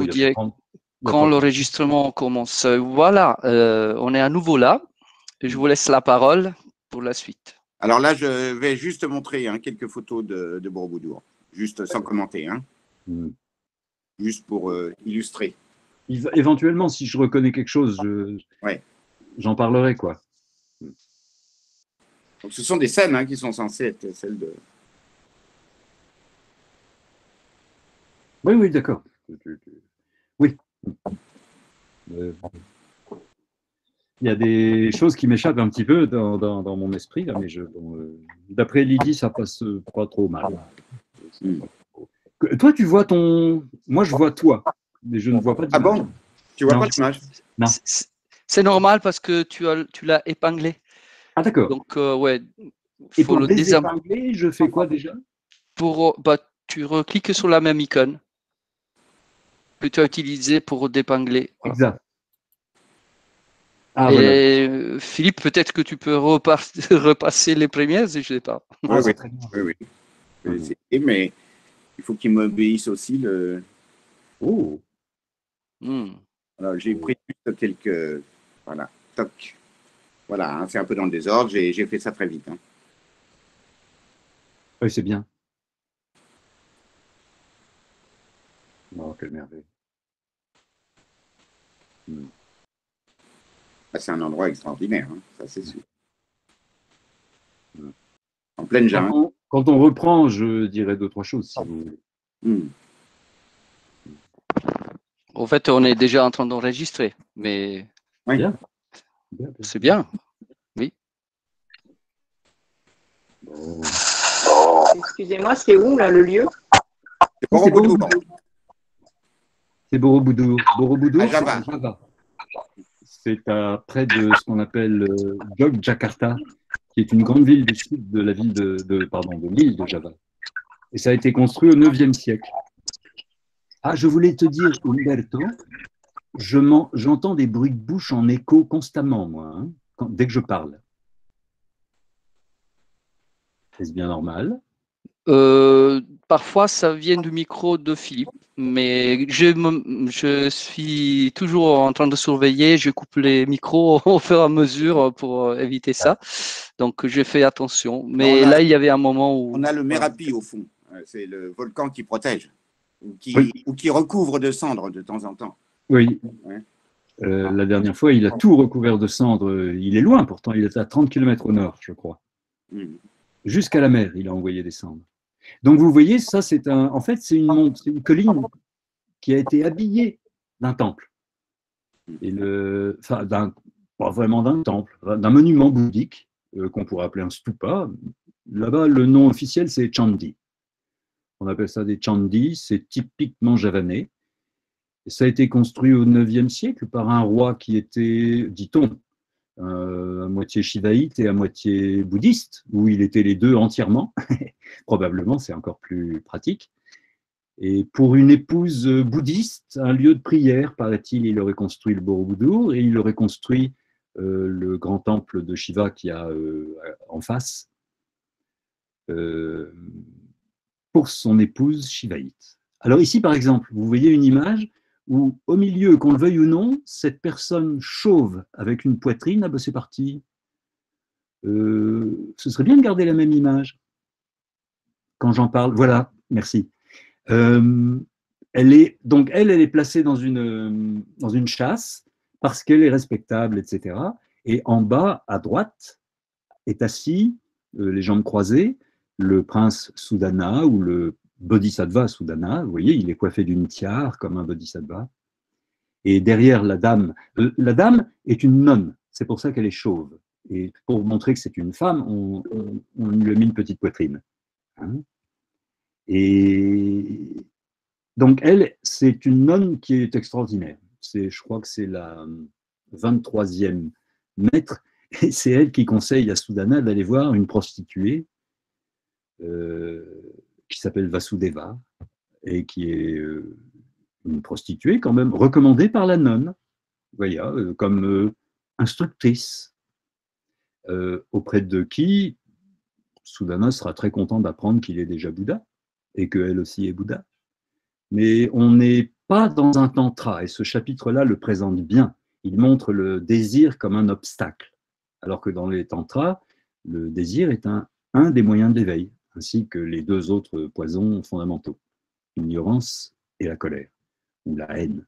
vous dire quand D'accord. l'enregistrement commence. Voilà, on est à nouveau là. Je vous laisse la parole pour la suite. Alors là, je vais juste montrer quelques photos de Borobudur, juste sans commenter, juste pour illustrer. Éventuellement, si je reconnais quelque chose, j'en parlerai, quoi. Donc, ce sont des scènes qui sont censées être celles de... Oui, oui, d'accord. Oui. Il y a des choses qui m'échappent un petit peu dans mon esprit, là, mais d'après Lydie, ça passe pas trop mal. Toi, tu vois ton... Moi, je vois toi, mais je ne vois pas d'image. Ah bon? Tu vois pas l'image? Non. C'est normal parce que tu l'as épinglé. Ah, d'accord. Donc, ouais. Et pour le désépingler, je fais quoi déjà? Tu recliques sur la même icône que tu as utilisée pour dépingler. Exact. Ah, et voilà. Philippe, peut-être que tu peux repasser les premières, je ne sais pas. Oui. Mais il faut qu'il m'obéisse aussi le... Oh. Alors, j'ai pris juste quelques... Voilà, toc. Voilà, c'est un peu dans le désordre, j'ai fait ça très vite. Oui, c'est bien. Oh, quelle merveille. C'est un endroit extraordinaire, ça c'est sûr. En pleine jungle. Quand on reprend, je dirais 2-3 choses, si vous voulez. En fait, on est déjà en train d'enregistrer, mais oui. C'est bien, oui. Excusez-moi, c'est où là le lieu? C'est Borobudur. C'est Borobudur. Borobudur, à Java. C'est près de ce qu'on appelle Yogyakarta, qui est une grande ville du sud de la ville de l'île de Java. Et ça a été construit au IXe siècle. Ah, je voulais te dire, Umberto, j'entends des bruits de bouche en écho constamment, moi, dès que je parle. Est-ce bien normal? Parfois, ça vient du micro de Philippe, mais je suis toujours en train de surveiller. Je coupe les micros au fur et à mesure pour éviter ça. Donc, je fais attention. Mais là, il y avait un moment où... On a le Merapi au fond. C'est le volcan qui protège ou qui recouvre de cendres de temps en temps. Oui. Ouais. La dernière fois, il a tout recouvert de cendres. Il est loin, pourtant. Il est à 30 km au nord, je crois. Jusqu'à la mer, il a envoyé des cendres. Donc, vous voyez, ça, en fait, c'est une colline qui a été habillée d'un temple. Pas vraiment d'un temple, d'un monument bouddhique qu'on pourrait appeler un stupa. Là-bas, le nom officiel, c'est Chandi. On appelle ça des Chandis, c'est typiquement javanais. Ça a été construit au IXe siècle par un roi qui était, dit-on, à moitié shivaïte et à moitié bouddhiste, où il était les deux entièrement. Probablement, c'est encore plus pratique. Et pour une épouse bouddhiste, un lieu de prière, paraît-il, il aurait construit le Borobudur et il aurait construit le grand temple de Shiva qu'il y a en face pour son épouse shivaïte. Alors ici, par exemple, vous voyez une image où, au milieu, qu'on le veuille ou non, cette personne chauve avec une poitrine, c'est parti. Ce serait bien de garder la même image quand j'en parle. Voilà, merci. Elle est placée dans une chasse parce qu'elle est respectable, etc. Et en bas, à droite, est assis, les jambes croisées, le prince Sudana ou le bodhisattva Sudana. Vous voyez, il est coiffé d'une tiare comme un bodhisattva. Et derrière la dame est une nonne. C'est pour ça qu'elle est chauve. Et pour montrer que c'est une femme, on lui a mis une petite poitrine. Et donc, elle, c'est une nonne qui est extraordinaire. Je crois que c'est la 23e maître. Et c'est elle qui conseille à Sudana d'aller voir une prostituée qui s'appelle Vasudeva et qui est une prostituée quand même recommandée par la nonne, voilà, comme instructrice, auprès de qui Sudana sera très content d'apprendre qu'il est déjà Bouddha et qu'elle aussi est Bouddha. Mais on n'est pas dans un tantra, et ce chapitre-là le présente bien. Il montre le désir comme un obstacle, alors que dans les tantras, le désir est un des moyens de l'éveil, ainsi que les deux autres poisons fondamentaux, l'ignorance et la colère, ou la haine.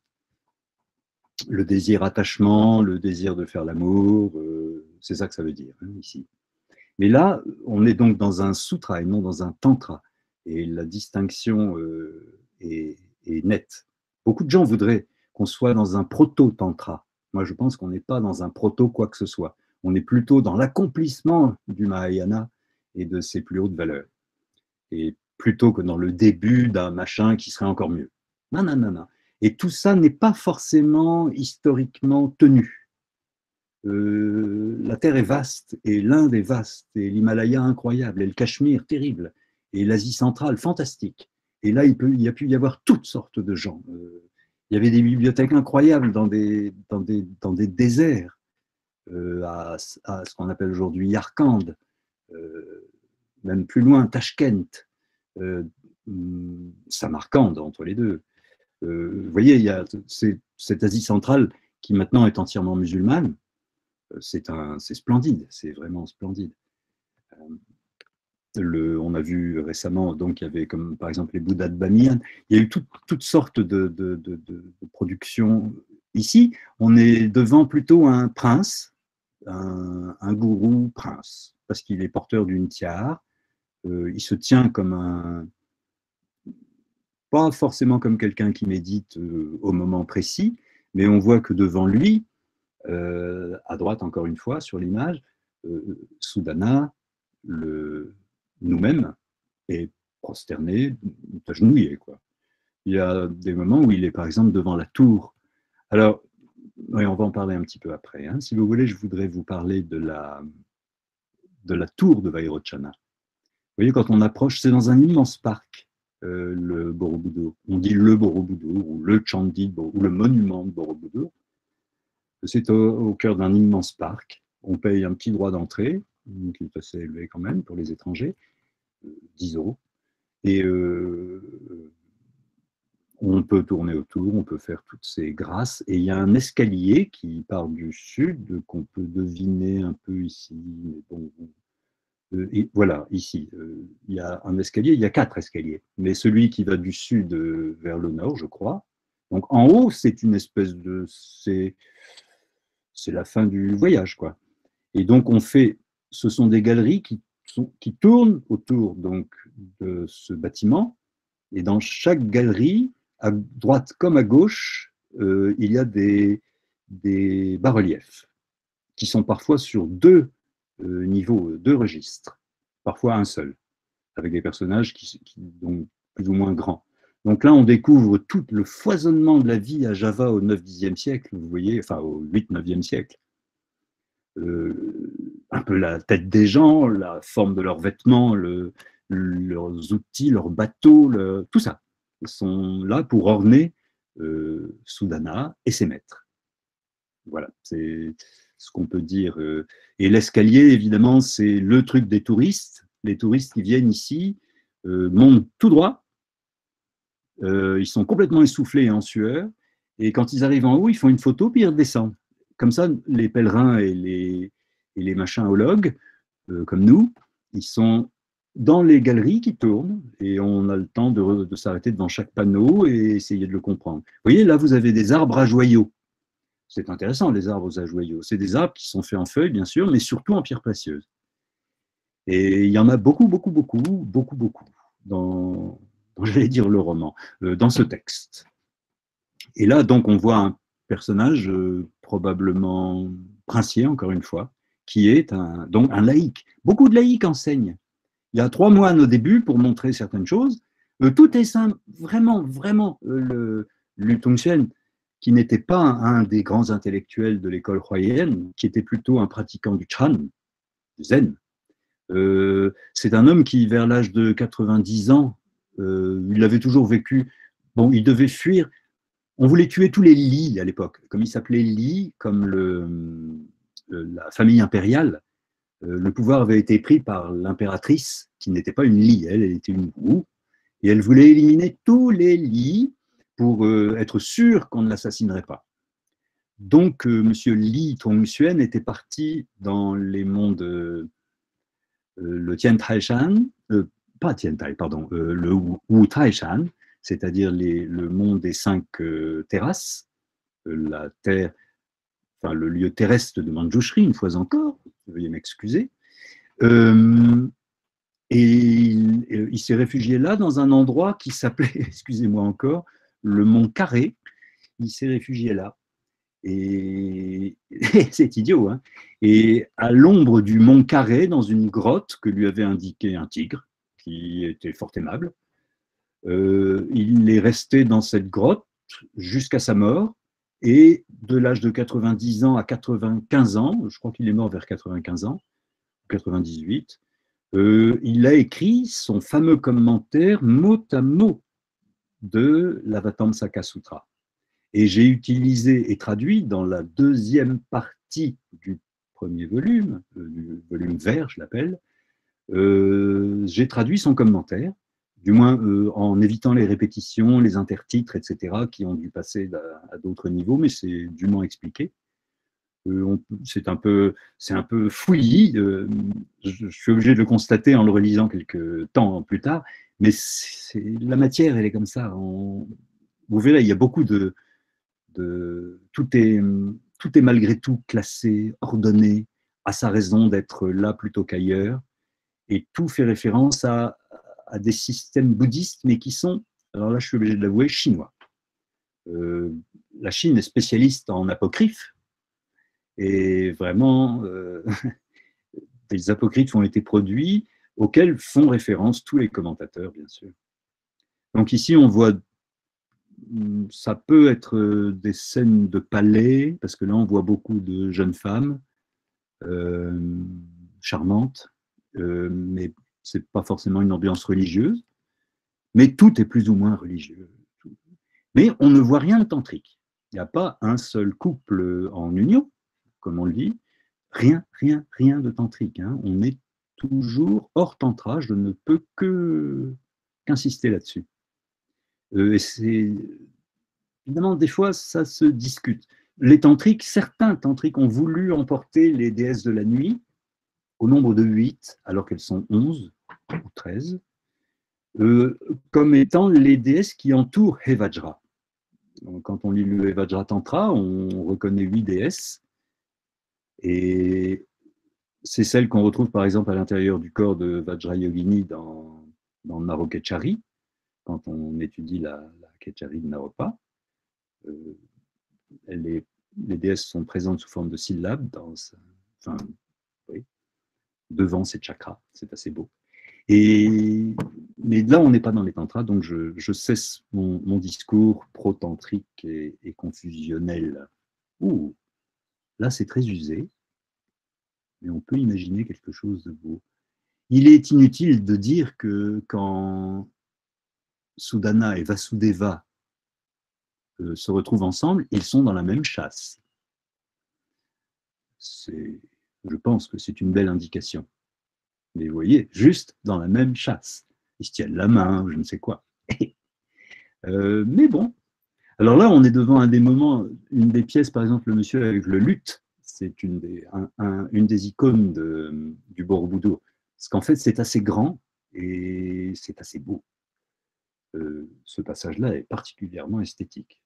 Le désir attachement, le désir de faire l'amour, c'est ça que ça veut dire ici. Mais là, on est donc dans un sutra et non dans un tantra, et la distinction est nette. Beaucoup de gens voudraient qu'on soit dans un proto-tantra. Moi, je pense qu'on n'est pas dans un proto quoi que ce soit. On est plutôt dans l'accomplissement du Mahayana et de ses plus hautes valeurs. Et plutôt que dans le début d'un machin qui serait encore mieux. Non, non, non, non. Et tout ça n'est pas forcément historiquement tenu. La Terre est vaste, et l'Inde est vaste, et l'Himalaya incroyable, et le Cachemire terrible, et l'Asie centrale fantastique. Et là, il y a pu y avoir toutes sortes de gens. Il y avait des bibliothèques incroyables dans des déserts, à ce qu'on appelle aujourd'hui Yarkand, même plus loin, Tashkent, Samarcande, entre les deux. Vous voyez, il y a cette Asie centrale qui maintenant est entièrement musulmane. C'est splendide, c'est vraiment splendide. On a vu récemment, donc il y avait comme par exemple les Bouddhas de Bamiyan, il y a eu toutes sortes de productions. Ici, on est devant plutôt un prince, un gourou prince, parce qu'il est porteur d'une tiare, il se tient comme pas forcément comme quelqu'un qui médite au moment précis, mais on voit que devant lui, à droite encore une fois sur l'image, Sudana, nous-mêmes, est prosterné, agenouillé, quoi. Il y a des moments où il est par exemple devant la tour. Alors, oui, on va en parler un petit peu après. Si vous voulez, je voudrais vous parler de la tour de Vairochana. Vous voyez, quand on approche, c'est dans un immense parc, le Borobudur. On dit le Borobudur, ou le Chandi, ou le monument de Borobudur. C'est au cœur d'un immense parc. On paye un petit droit d'entrée, qui est assez élevé quand même pour les étrangers, 10 €. Et on peut tourner autour, on peut faire toutes ces grâces. Et il y a un escalier qui part du sud, qu'on peut deviner un peu ici. Mais bon, et voilà, ici, il y a un escalier, il y a 4 escaliers. Mais celui qui va du sud vers le nord, je crois. Donc en haut, c'est une espèce de... C'est la fin du voyage, quoi. Et donc ce sont des galeries qui tournent autour donc de ce bâtiment. Et dans chaque galerie, à droite comme à gauche, il y a des bas-reliefs qui sont parfois sur 2 niveaux, 2 registres, parfois un seul, avec des personnages qui sont plus ou moins grands. Donc là, on découvre tout le foisonnement de la vie à Java au 9-10e siècle, vous voyez, enfin au 8-9e siècle. Un peu la tête des gens, la forme de leurs vêtements, leurs outils, leurs bateaux, tout ça. Ils sont là pour orner Sudana et ses maîtres. Voilà, c'est ce qu'on peut dire. Et l'escalier, évidemment, c'est le truc des touristes. Les touristes qui viennent ici montent tout droit. Ils sont complètement essoufflés et en sueur. Et quand ils arrivent en haut, ils font une photo, puis ils redescendent. Comme ça, les pèlerins et les machins-ologues, comme nous, ils sont dans les galeries qui tournent et on a le temps de s'arrêter devant chaque panneau et essayer de le comprendre. Vous voyez, là, vous avez des arbres à joyaux. C'est intéressant, les arbres à joyaux. C'est des arbres qui sont faits en feuilles, bien sûr, mais surtout en pierre précieuse. Et il y en a beaucoup, beaucoup, beaucoup, beaucoup, beaucoup dans j'allais dire le roman, dans ce texte. Et là, donc, on voit un personnage probablement princier, encore une fois, qui est donc un laïc. Beaucoup de laïcs enseignent. Il y a 3 moines au début pour montrer certaines choses. Tout est simple, vraiment, vraiment. Lu Tongchen, qui n'était pas un des grands intellectuels de l'école huayienne, qui était plutôt un pratiquant du Chan, du Zen. C'est un homme qui, vers l'âge de 90 ans, il avait toujours vécu. Bon, il devait fuir. On voulait tuer tous les Li à l'époque. Comme il s'appelait Li, comme la famille impériale, le pouvoir avait été pris par l'impératrice, qui n'était pas une Li, elle était une roue, et elle voulait éliminer tous les Li pour être sûr qu'on ne l'assassinerait pas. Donc, M. Li Tongsuen était parti dans les mondes, le Tian Taishan, pas Tian Tai, pardon, le Wu Taishan, c'est-à-dire le monde des 5 terrasses, la terre, enfin le lieu terrestre de Manjushri, une fois encore, veuillez m'excuser. Et il s'est réfugié là dans un endroit qui s'appelait, excusez-moi encore, le Mont Carré. Il s'est réfugié là. Et c'est idiot, hein. Et à l'ombre du Mont Carré, dans une grotte que lui avait indiqué un tigre, qui était fort aimable, il est resté dans cette grotte jusqu'à sa mort. Et de l'âge de 90 ans à 95 ans, je crois qu'il est mort vers 95 ans, 98, il a écrit son fameux commentaire mot à mot de l'Avatamsaka Sutra. Et j'ai utilisé et traduit dans la deuxième partie du premier volume, du volume vert, je l'appelle, j'ai traduit son commentaire, du moins en évitant les répétitions, les intertitres, etc., qui ont dû passer à d'autres niveaux, mais c'est dûment expliqué. C'est un peu fouillis. Je suis obligé de le constater en le relisant quelques temps plus tard, mais la matière, elle est comme ça. Vous verrez, il y a beaucoup tout est malgré tout classé, ordonné, à sa raison d'être là plutôt qu'ailleurs, et tout fait référence à des systèmes bouddhistes, mais qui sont, alors là je suis obligé de l'avouer, chinois. La Chine est spécialiste en apocryphes, et vraiment, des apocryphes ont été produits auxquels font référence tous les commentateurs, bien sûr. Donc ici, on voit, ça peut être des scènes de palais, parce que là, on voit beaucoup de jeunes femmes charmantes, mais ce n'est pas forcément une ambiance religieuse, mais tout est plus ou moins religieux. Mais on ne voit rien de tantrique. Il n'y a pas un seul couple en union, comme on le dit, rien de tantrique. Hein. On est toujours hors tantra, je ne peux qu'insister là-dessus. Et c'est évidemment, des fois, ça se discute. Les tantriques, certains tantriques ont voulu emporter les déesses de la nuit au nombre de 8, alors qu'elles sont 11 ou 13, comme étant les déesses qui entourent Hevajra. Donc, quand on lit le Hevajra Tantra, on reconnaît 8 déesses, et c'est celle qu'on retrouve par exemple à l'intérieur du corps de Vajrayogini dans Narokechari, quand on étudie la Kechari de Naropa. Les déesses sont présentes sous forme de syllabes devant ces chakras, c'est assez beau. Mais là, on n'est pas dans les tantras, donc je cesse mon discours pro-tantrique et confusionnel. Ouh, là, c'est très usé, mais on peut imaginer quelque chose de beau. Il est inutile de dire que quand Sudana et Vasudeva se retrouvent ensemble, ils sont dans la même chasse. Je pense que c'est une belle indication. Mais vous voyez, juste dans la même chasse. Ils se tiennent la main, ou je ne sais quoi. Mais bon. Alors là, on est devant un des moments, une des pièces, par exemple, le monsieur avec le luth, c'est une des icônes du Borobudur. Parce qu'en fait, c'est assez grand et c'est assez beau. Ce passage-là est particulièrement esthétique.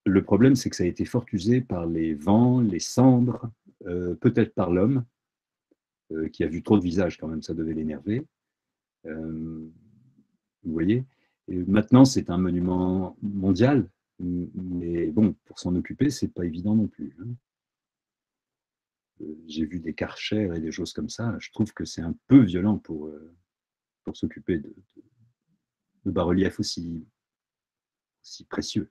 Le problème, c'est que ça a été fort usé par les vents, les cendres, peut-être par l'homme, qui a vu trop de visages quand même, ça devait l'énerver. Vous voyez. Et maintenant, c'est un monument mondial, mais bon, pour s'en occuper, c'est pas évident non plus. Hein. J'ai vu des Karcher et des choses comme ça. Je trouve que c'est un peu violent pour s'occuper de bas-reliefs aussi précieux.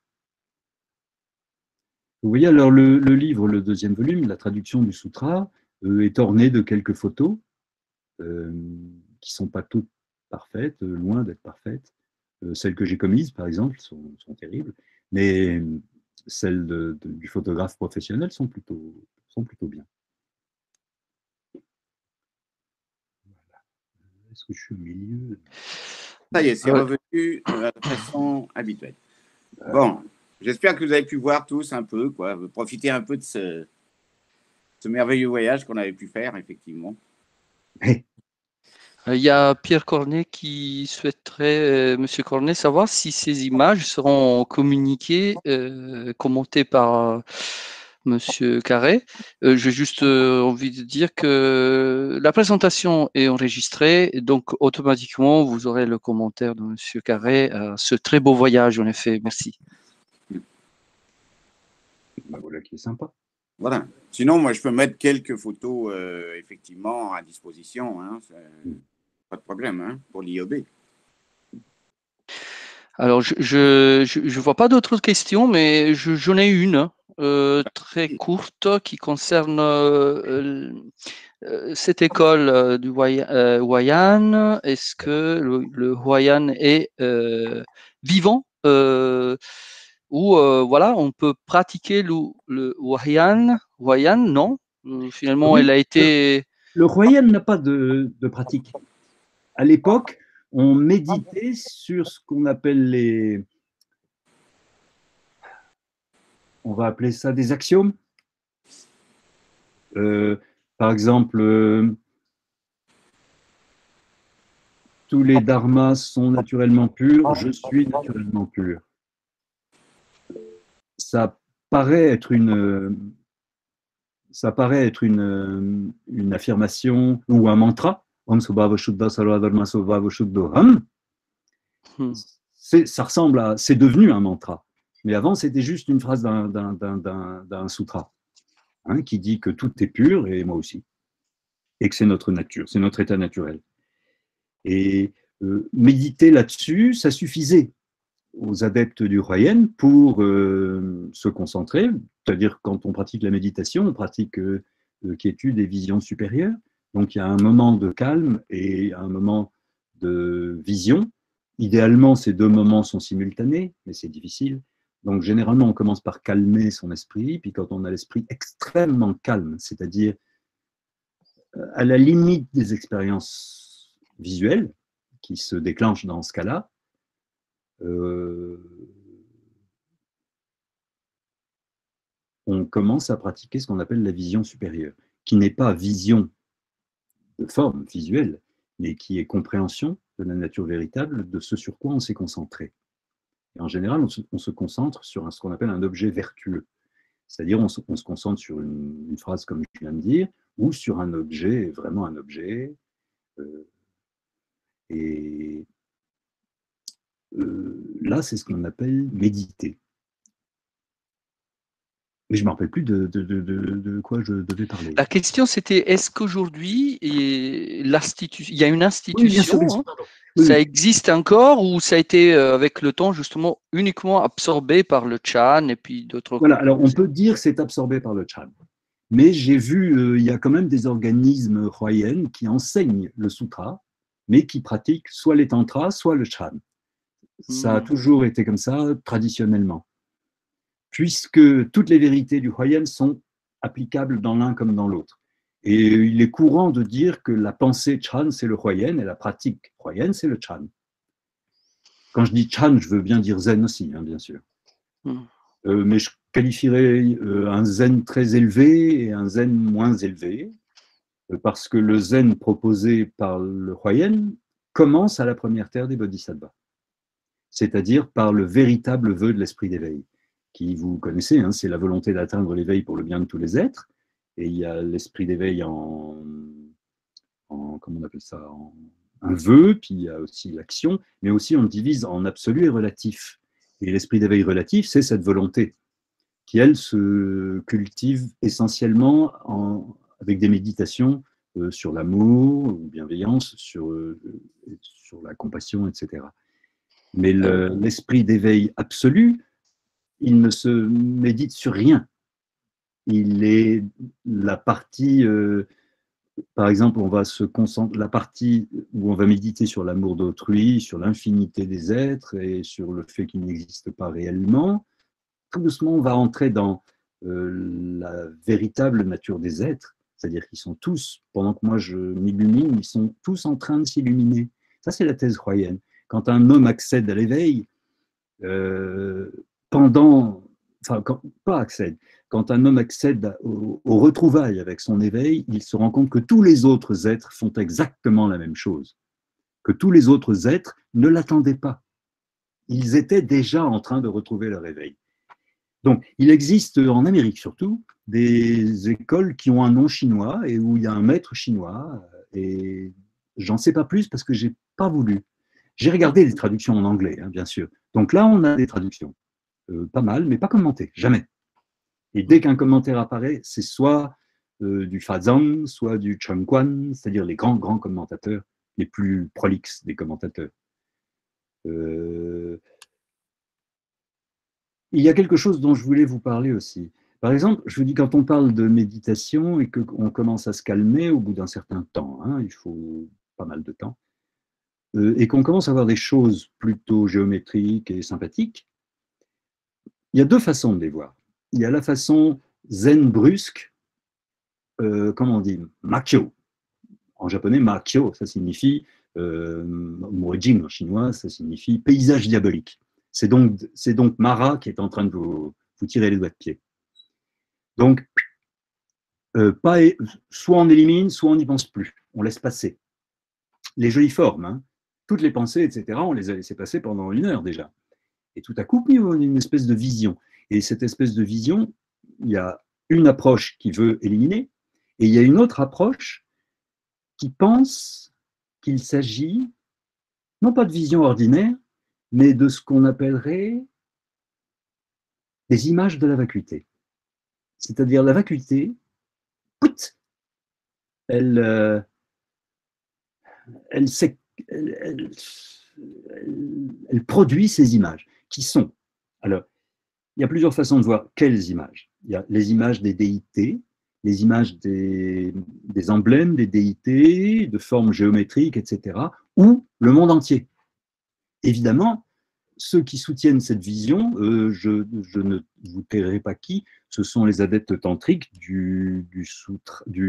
Vous voyez, alors le livre, le deuxième volume, la traduction du sutra, est orné de quelques photos qui ne sont pas toutes parfaites, loin d'être parfaites. Celles que j'ai commises, par exemple, sont terribles, mais celles du photographe professionnel sont plutôt bien. Voilà. Est-ce que je suis au milieu? Ça y est, c'est revenu à la façon habituelle. Bon, j'espère que vous avez pu voir tous un peu, quoi, profiter un peu de ce merveilleux voyage qu'on avait pu faire, effectivement. Il y a Pierre Cornet qui souhaiterait, Monsieur Cornet, savoir si ces images seront communiquées, commentées par Monsieur Carré. J'ai juste envie de dire que la présentation est enregistrée, donc automatiquement vous aurez le commentaire de Monsieur Carré à ce très beau voyage, en effet. Merci. Bah, voilà qui est sympa. Voilà. Sinon, moi, je peux mettre quelques photos, effectivement, à disposition. Hein. Pas de problème, hein, pour l'IOB. Alors, je vois pas d'autres questions, mais j'en ai une très courte qui concerne cette école du Huayan. Est-ce que le Huayan est vivant ou voilà, on peut pratiquer le Huayan, non. Finalement, Oui, elle a été. le Huayan n'a pas de pratique. À l'époque, on méditait sur ce qu'on appelle on va appeler ça des axiomes. Par exemple, tous les dharmas sont naturellement purs, je suis naturellement pur. Ça paraît être une affirmation ou un mantra. Om Subhava Shuddha Sarvadharma Subhava Shuddham. Ça ressemble à, c'est devenu un mantra. Mais avant, c'était juste une phrase d'un sutra, hein, qui dit que tout est pur, et moi aussi, et que c'est notre nature, c'est notre état naturel. Et méditer là-dessus, ça suffisait aux adeptes du Huayan pour se concentrer, c'est-à-dire quand on pratique la méditation, on pratique quiétude et vision supérieure. Donc il y a un moment de calme et un moment de vision. Idéalement, ces deux moments sont simultanés, mais c'est difficile. Donc généralement, on commence par calmer son esprit, puis quand on a l'esprit extrêmement calme, c'est-à-dire à la limite des expériences visuelles qui se déclenchent dans ce cas-là, on commence à pratiquer ce qu'on appelle la vision supérieure, qui n'est pas vision de forme visuelle, mais qui est compréhension de la nature véritable de ce sur quoi on s'est concentré. Et en général, on se concentre sur ce qu'on appelle un objet vertueux, c'est-à-dire on se concentre sur une phrase comme je viens de dire, ou sur un objet, vraiment un objet, et là, c'est ce qu'on appelle méditer. Mais je ne me rappelle plus de quoi je devais parler. La question, c'était est-ce qu'aujourd'hui, il y a une institution, oui, bien sûr, hein, oui, ça oui. existe encore ou ça a été, avec le temps, justement, uniquement absorbé par le Chan et puis d'autres. Voilà, alors on peut dire que c'est absorbé par le Chan. Mais j'ai vu, il y a quand même des organismes Huayan qui enseignent le sutra, mais qui pratiquent soit les tantras, soit le Chan. Ça a toujours été comme ça, traditionnellement. Puisque toutes les vérités du Huayan sont applicables dans l'un comme dans l'autre. Et il est courant de dire que la pensée Chan, c'est le Huayan, et la pratique Huayan, c'est le Chan. Quand je dis Chan, je veux bien dire Zen aussi, hein, bien sûr. Mais je qualifierais un Zen très élevé et un Zen moins élevé, parce que le Zen proposé par le Huayan commence à la première terre des Bodhisattvas, c'est-à-dire par le véritable vœu de l'esprit d'éveil, qui, vous connaissez, hein, c'est la volonté d'atteindre l'éveil pour le bien de tous les êtres, et il y a l'esprit d'éveil comment on appelle ça, un vœu, puis il y a aussi l'action, mais aussi on le divise en absolu et relatif. Et l'esprit d'éveil relatif, c'est cette volonté qui, elle, se cultive essentiellement avec des méditations sur l'amour, ou bienveillance, sur la compassion, etc. Mais l'esprit d'éveil absolu, il ne se médite sur rien. Il est la partie, par exemple, on va se concentrer, la partie où on va méditer sur l'amour d'autrui, sur l'infinité des êtres et sur le fait qu'ils n'existent pas réellement. Tout doucement, on va entrer dans la véritable nature des êtres, c'est-à-dire qu'ils sont tous, pendant que moi je m'illumine, ils sont tous en train de s'illuminer. Ça, c'est la thèse Huayan. Quand un homme accède à l'éveil, quand un homme accède aux retrouvailles avec son éveil, il se rend compte que tous les autres êtres font exactement la même chose, que tous les autres êtres ne l'attendaient pas. Ils étaient déjà en train de retrouver leur éveil. Donc, il existe en Amérique surtout des écoles qui ont un nom chinois et où il y a un maître chinois, et j'en sais pas plus parce que j'ai pas voulu. J'ai regardé les traductions en anglais, hein, bien sûr. Donc là, on a des traductions. Pas mal, mais pas commentées, jamais. Et dès qu'un commentaire apparaît, c'est soit du Fazang, soit du Chengguan, c'est-à-dire les grands commentateurs, les plus prolixes des commentateurs. Il y a quelque chose dont je voulais vous parler aussi. Par exemple, je vous dis, quand on parle de méditation et qu'on commence à se calmer au bout d'un certain temps, hein, il faut pas mal de temps, et qu'on commence à voir des choses plutôt géométriques et sympathiques, il y a deux façons de les voir. Il y a la façon zen brusque, comment on dit, makyo. En japonais, makyo, ça signifie, mojing en chinois, ça signifie paysage diabolique. C'est donc Mara qui est en train de vous tirer les doigts de pied. Donc, soit on élimine, soit on n'y pense plus. On laisse passer. Les jolies formes, hein, toutes les pensées, etc., on les a laissées passer pendant 1 heure déjà. Et tout à coup, il y a une espèce de vision. Et cette espèce de vision, il y a une approche qui veut éliminer, et il y a une autre approche qui pense qu'il s'agit, non pas de vision ordinaire, mais de ce qu'on appellerait des images de la vacuité. C'est-à-dire la vacuité, elle produit ces images qui sont. Alors, il y a plusieurs façons de voir quelles images. Il y a les images des déités, les images des emblèmes des déités, de formes géométriques, etc., ou le monde entier. Évidemment, ceux qui soutiennent cette vision, je ne vous tairai pas qui, ce sont les adeptes tantriques du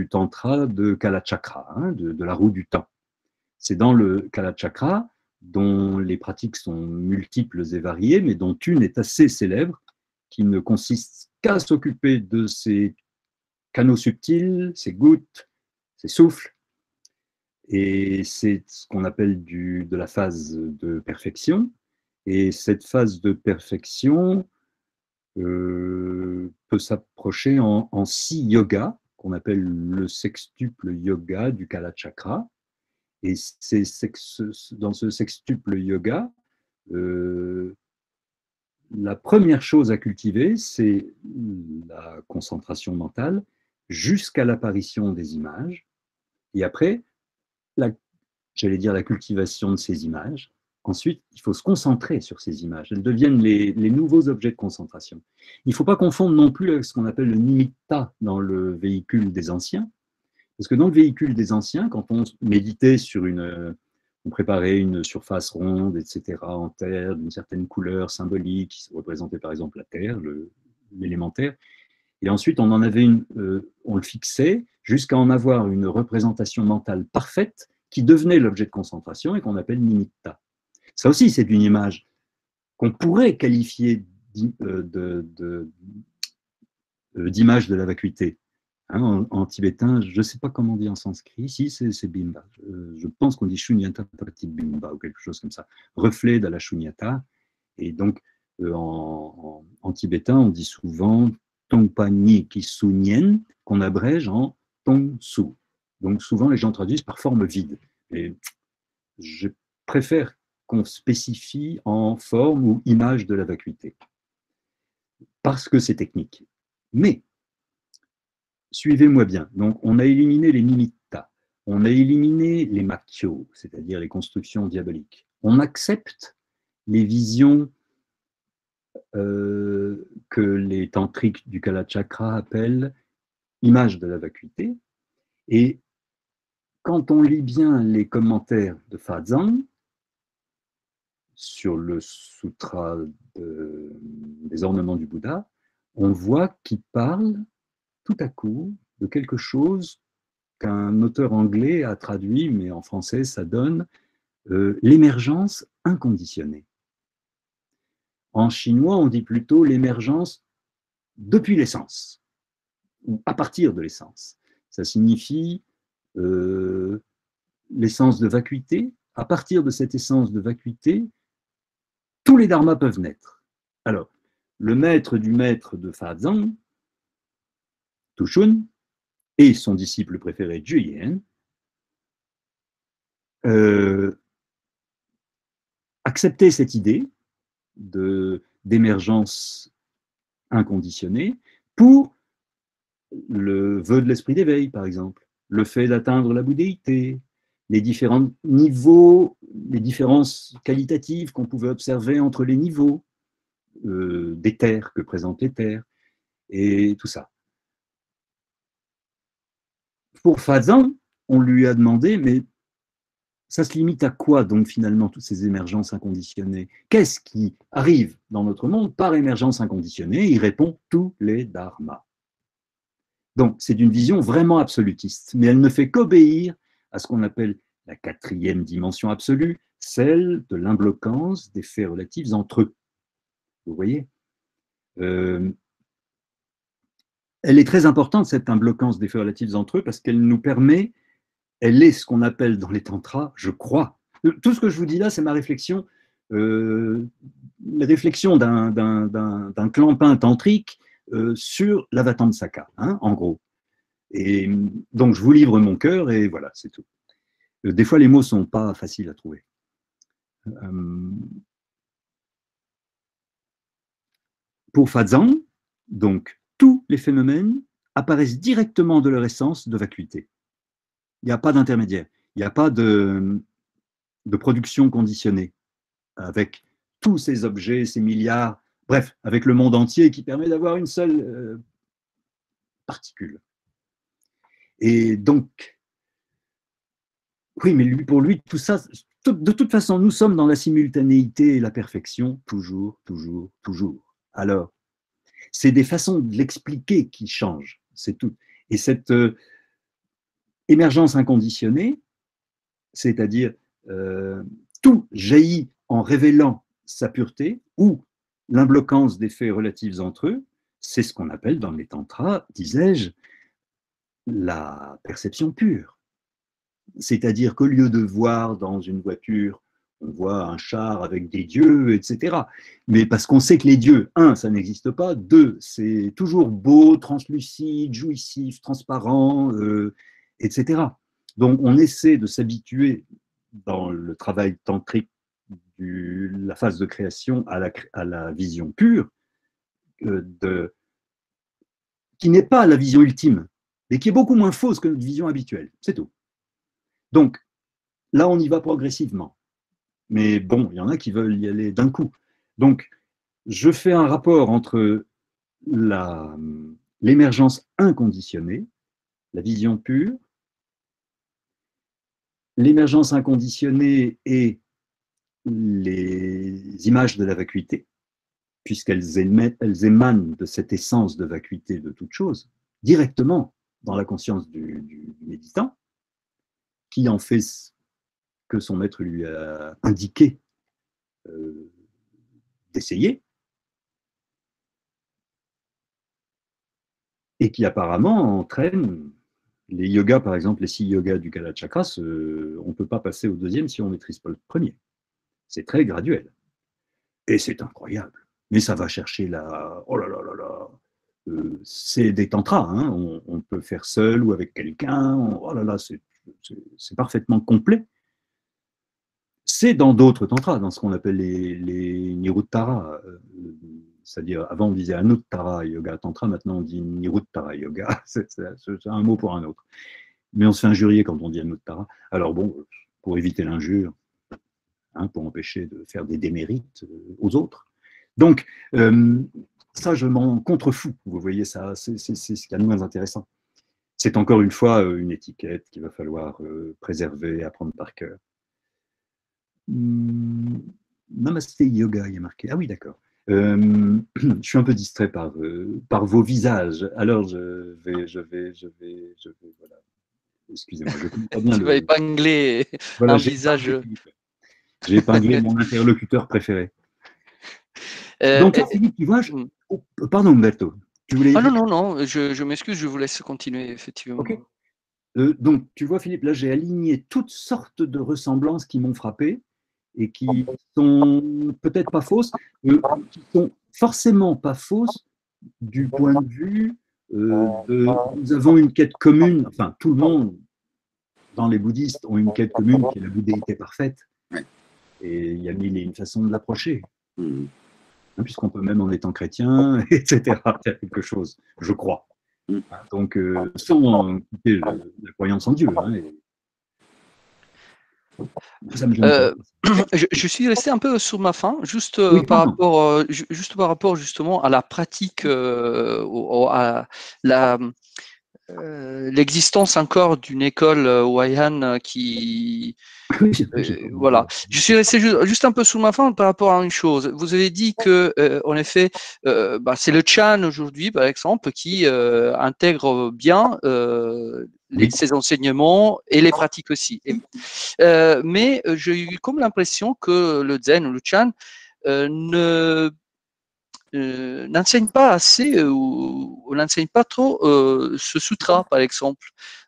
tantra de Kalachakra, hein, de la roue du temps. C'est dans le Kalachakra, dont les pratiques sont multiples et variées, mais dont une est assez célèbre, qui ne consiste qu'à s'occuper de ces canaux subtils, ces gouttes, ces souffles, et c'est ce qu'on appelle de la phase de perfection. Et cette phase de perfection peut s'approcher en 6 yogas, qu'on appelle le sextuple yoga du Kalachakra. Et dans ce sextuple yoga, la première chose à cultiver, c'est la concentration mentale jusqu'à l'apparition des images. Et après, j'allais dire la cultivation de ces images. Ensuite, il faut se concentrer sur ces images. Elles deviennent les nouveaux objets de concentration. Il ne faut pas confondre non plus avec ce qu'on appelle le nimitta dans le véhicule des anciens. Parce que dans le véhicule des anciens, quand on méditait on préparait une surface ronde, etc., en terre, d'une certaine couleur symbolique, qui représentait par exemple la terre, l'élémentaire, et ensuite on le fixait jusqu'à en avoir une représentation mentale parfaite qui devenait l'objet de concentration et qu'on appelle nimitta. Ça aussi, c'est une image qu'on pourrait qualifier d'image de la vacuité. Hein, en tibétain, je ne sais pas comment on dit en sanskrit, si c'est bimba. Je pense qu'on dit shunyata pratik bimba ou quelque chose comme ça. Reflet de la shunyata. Et donc, en tibétain, on dit souvent tongpa ni kisunyen, qu'on abrège en tongsu. Donc, souvent, les gens traduisent par forme vide. Et je préfère qu'on spécifie en forme ou image de la vacuité, parce que c'est technique. Mais, suivez-moi bien. Donc, on a éliminé les nimitta, on a éliminé les makyo, c'est-à-dire les constructions diaboliques. On accepte les visions que les tantriques du Kalachakra appellent images de la vacuité. Et quand on lit bien les commentaires de Fazang sur le sutra des ornements du Bouddha, on voit qu'il parle tout à coup de quelque chose qu'un auteur anglais a traduit, mais en français ça donne l'émergence inconditionnée. En chinois, on dit plutôt l'émergence depuis l'essence, ou à partir de l'essence. Ça signifie l'essence de vacuité. À partir de cette essence de vacuité, tous les dharmas peuvent naître. Alors, le maître du maître de Fazang, Tu Shun, et son disciple préféré, Juyen, acceptaient cette idée d'émergence inconditionnée pour le vœu de l'esprit d'éveil, par exemple, le fait d'atteindre la bouddhéité, les différents niveaux, les différences qualitatives qu'on pouvait observer entre les niveaux des terres que présentent les terres, et tout ça. Pour Fazan, on lui a demandé, mais ça se limite à quoi donc finalement toutes ces émergences inconditionnées? Qu'est-ce qui arrive dans notre monde par émergence inconditionnée? Il répond tous les dharmas. Donc c'est une vision vraiment absolutiste, mais elle ne fait qu'obéir à ce qu'on appelle la quatrième dimension absolue, celle de l'imbloquance des faits relatifs entre eux. Vous voyez, elle est très importante, cette imbloquance des faits relatifs entre eux, parce qu'elle nous permet, elle est ce qu'on appelle dans les tantras, je crois. Tout ce que je vous dis là, c'est ma réflexion, la réflexion d'un clampin tantrique sur l'avatamsaka, hein, en gros. Et donc, je vous livre mon cœur et voilà, c'est tout. Des fois, les mots ne sont pas faciles à trouver. Pour Fazan, donc, tous les phénomènes apparaissent directement de leur essence de vacuité. Il n'y a pas d'intermédiaire. Il n'y a pas de production conditionnée avec tous ces objets, ces milliards, bref, avec le monde entier qui permet d'avoir une seule particule. Et donc, oui, mais pour lui, tout ça, de toute façon, nous sommes dans la simultanéité et la perfection, toujours, toujours, toujours. Alors, c'est des façons de l'expliquer qui changent, c'est tout. Et cette émergence inconditionnée, c'est-à-dire tout jaillit en révélant sa pureté ou l'imbloquance des faits relatifs entre eux, c'est ce qu'on appelle dans les tantras, disais-je, la perception pure. C'est-à-dire qu'au lieu de voir dans une voiture, on voit un char avec des dieux, etc. Mais parce qu'on sait que les dieux, un, ça n'existe pas, deux, c'est toujours beau, translucide, jouissif, transparent, etc. Donc on essaie de s'habituer dans le travail tantrique de la phase de création à la vision pure, qui n'est pas la vision ultime, mais qui est beaucoup moins fausse que notre vision habituelle, c'est tout. Donc, là, on y va progressivement. Mais bon, il y en a qui veulent y aller d'un coup. Donc, je fais un rapport entre l'émergence inconditionnée, la vision pure, l'émergence inconditionnée et les images de la vacuité, puisqu'elles émanent de cette essence de vacuité de toute chose, directement dans la conscience du méditant, qui en fait que son maître lui a indiqué d'essayer, et qui apparemment entraîne les yogas, par exemple, les 6 yogas du Kalachakra, on ne peut pas passer au deuxième si on ne maîtrise pas le premier. C'est très graduel. Et c'est incroyable. Mais ça va chercher la... Oh là là là là. C'est des tantras. Hein. On peut faire seul ou avec quelqu'un. Oh là là, c'est parfaitement complet. C'est dans d'autres tantras, dans ce qu'on appelle les Niruttara. C'est-à-dire, avant on disait Anuttara Yoga Tantra, maintenant on dit Niruttara Yoga. C'est un mot pour un autre. Mais on se fait injurier quand on dit Anuttara. Alors bon, pour éviter l'injure, hein, pour empêcher de faire des démérites aux autres. Donc, ça, je m'en contrefous. Vous voyez, ça, c'est ce qu'il y a de moins intéressant. C'est encore une fois une étiquette qu'il va falloir préserver, apprendre par cœur. Namasté Yoga, il y a marqué. Ah oui, d'accord. Je suis un peu distrait par vos visages. Alors, je vais voilà. Excusez-moi, je comprends bien. Tu vas épingler un visage. J'ai épinglé mon interlocuteur préféré. Donc, Philippe, tu vois, pardon, Umberto, tu voulais... Ah non, je m'excuse, je vous laisse continuer, effectivement. Ok. Donc, tu vois, Philippe, là, j'ai aligné toutes sortes de ressemblances qui m'ont frappé et qui sont peut-être pas fausses, qui sont forcément pas fausses du point de vue nous avons une quête commune, enfin, tout le monde, dans les bouddhistes, ont une quête commune qui est la bouddhéité parfaite. Et il y a mille et une façons de l'approcher. Puisqu'on peut même, en étant chrétien, etc., faire quelque chose, je crois. Donc, sans quitter la croyance en Dieu. Ça me gêne pas. Je suis resté un peu sur ma faim, juste Oui, par rapport justement à la pratique, à l'existence encore d'une école Wayhan qui... voilà. Je suis resté juste un peu sous ma faim par rapport à une chose. Vous avez dit que, en effet, c'est le Chan aujourd'hui, par exemple, qui intègre bien ses enseignements et les pratiques aussi. Mais j'ai eu comme l'impression que le Zen ou le Chan n'enseigne pas assez ou n'enseigne pas trop ce sutra, par exemple.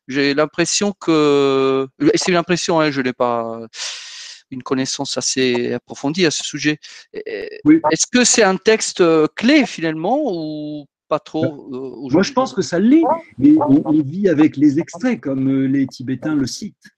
J'ai l'impression que, et c'est une impression, je n'ai pas une connaissance assez approfondie à ce sujet. Est-ce que c'est un texte clé finalement ou pas trop Moi, je pense que ça l'est, mais on vit avec les extraits, comme les Tibétains le citent.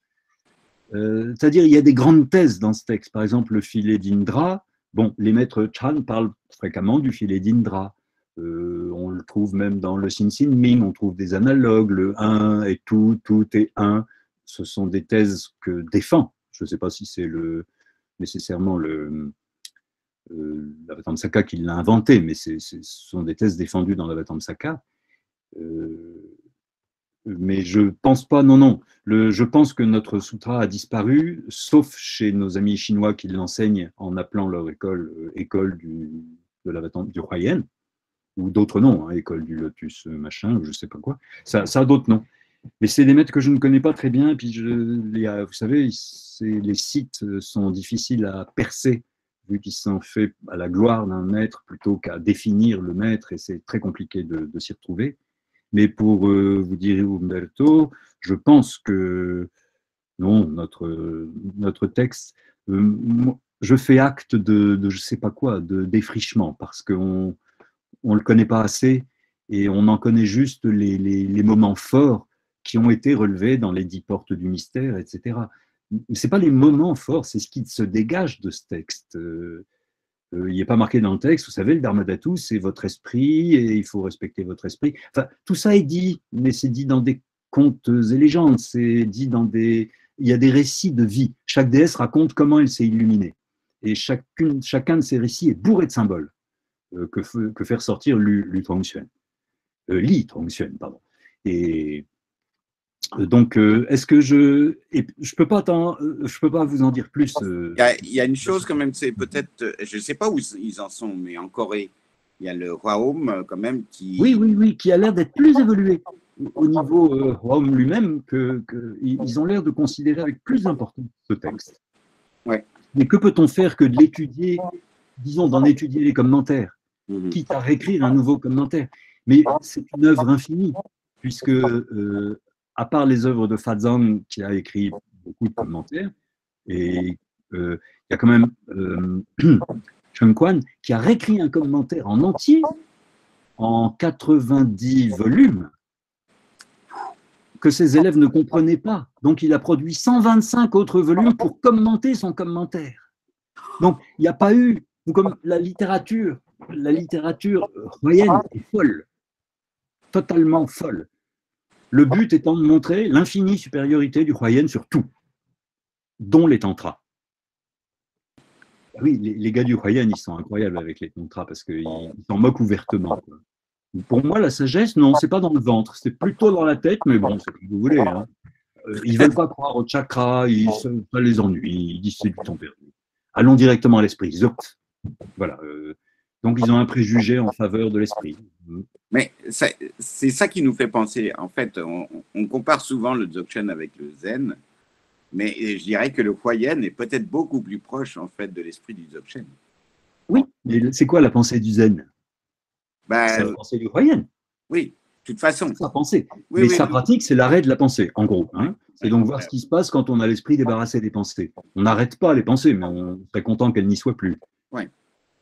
C'est-à-dire, il y a des grandes thèses dans ce texte. Par exemple, le filet d'Indra. Bon, les maîtres Chan parlent fréquemment du filet d'Indra. On le trouve même dans le Sin Sin Ming, on trouve des analogues, le un est tout, tout est un. Ce sont des thèses que défend. Je ne sais pas si c'est nécessairement l'Avatamsaka qui l'a inventé, mais ce sont des thèses défendues dans l'Avatamsaka. Mais je pense pas, non. Je pense que notre sutra a disparu, sauf chez nos amis chinois qui l'enseignent en appelant leur école du Huayan, ou d'autres noms, école du lotus machin, ou je sais pas quoi. Ça a d'autres noms. Mais c'est des maîtres que je ne connais pas très bien, et puis vous savez, les sites sont difficiles à percer, vu qu'ils sont faits à la gloire d'un maître plutôt qu'à définir le maître, et c'est très compliqué de s'y retrouver. Mais pour vous dire, Umberto, je pense que non, notre texte, je fais acte de je ne sais pas quoi, de défrichement, parce qu'on ne le connaît pas assez et on en connaît juste les moments forts qui ont été relevés dans les 10 portes du mystère, etc. Ce n'est pas les moments forts, c'est ce qui se dégage de ce texte. Il n'est pas marqué dans le texte, vous savez, le Dharmadhatu, c'est votre esprit et il faut respecter votre esprit. Enfin, tout ça est dit, mais c'est dit dans des contes et légendes, c'est dit il y a des récits de vie. Chaque déesse raconte comment elle s'est illuminée. Et chacun de ces récits est bourré de symboles que faire sortir Li Tongxuan, pardon. Et donc, est-ce que je peux pas vous en dire plus. Il y a une chose quand même, c'est peut-être, je ne sais pas où ils en sont, mais en Corée, il y a le Hwaom quand même qui. Oui, qui a l'air d'être plus évolué au niveau Hwaom lui-même ils ont l'air de considérer avec plus d'importance ce texte. Ouais. Mais que peut-on faire que de l'étudier, disons d'en étudier les commentaires, quitte à réécrire un nouveau commentaire. Mais c'est une œuvre infinie, puisque à part les œuvres de Fazang, qui a écrit beaucoup de commentaires, et il y a quand même Chung Kwan, qui a réécrit un commentaire en entier, en 90 volumes, que ses élèves ne comprenaient pas. Donc, il a produit 125 autres volumes pour commenter son commentaire. Donc, il n'y a pas eu, comme la littérature moyenne est folle, totalement folle. Le but étant de montrer l'infinie supériorité du Huayan sur tout, dont les tantras. Oui, les gars du Huayan, ils sont incroyables avec les tantras parce qu'ils s'en moquent ouvertement. Quoi. Pour moi, la sagesse, non, c'est pas dans le ventre, c'est plutôt dans la tête, mais bon, c'est comme vous voulez. Hein. Ils veulent pas croire au chakra, ça les ennuie, ils disent c'est du temps perdu. Allons directement à l'esprit. Voilà. Donc, ils ont un préjugé en faveur de l'esprit. Mais c'est ça qui nous fait penser. En fait, on compare souvent le Dzogchen avec le Zen, mais je dirais que le Huayan est peut-être beaucoup plus proche en fait de l'esprit du Dzogchen. Oui, Mais c'est quoi la pensée du zen? Bah, C'est la pensée du Royen. oui, de toute façon. Sa pensée. Oui, Mais oui, sa oui. pratique, c'est l'arrêt de la pensée, en gros. Hein. C'est Oui. donc voir ce qui se passe quand on a l'esprit débarrassé des pensées. On n'arrête pas les pensées, mais on serait content qu'elles n'y soient plus. Oui.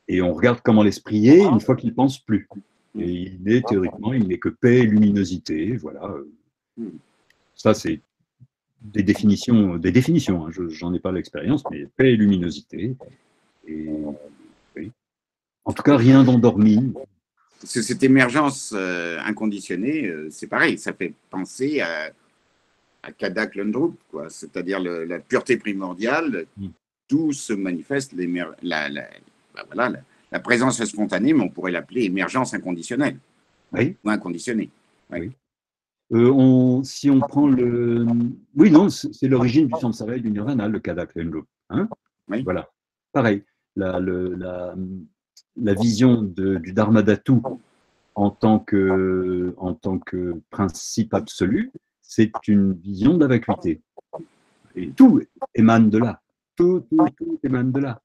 Et on regarde comment l'esprit est une fois qu'il ne pense plus. Et il est, théoriquement, il n'est que paix et luminosité. Voilà. Ça, c'est des définitions. Hein. Je n'en ai pas l'expérience, mais paix et luminosité. Et, oui. En tout cas, rien d'endormi. Cette émergence inconditionnée, c'est pareil, ça fait penser à Kadak Lundrup, quoi, c'est-à-dire la pureté primordiale, d'où se manifeste la présence spontanée, mais on pourrait l'appeler émergence inconditionnelle, oui. Ou inconditionnée. Oui. Si on prend le... Oui, non, c'est l'origine du samsara et du nirvana, le Kadak Lundrup. Hein, oui. Voilà. Pareil, la vision du Dharma Dhatu en tant que principe absolu, c'est une vision de la vacuité. Et tout émane de là. Tout émane de là.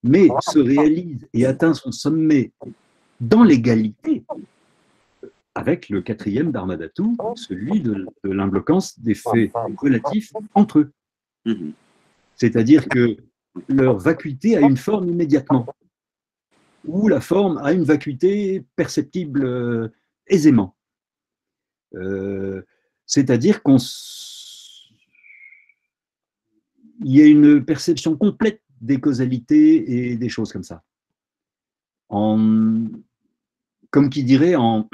Mais se réalise et atteint son sommet dans l'égalité avec le quatrième Dharma Dhatu, celui de l'imbloquance des faits relatifs entre eux. C'est-à-dire que leur vacuité a une forme immédiatement, ou la forme a une vacuité perceptible aisément. C'est-à-dire qu'il y a une perception complète des causalités et des choses comme ça. Comme qui dirait en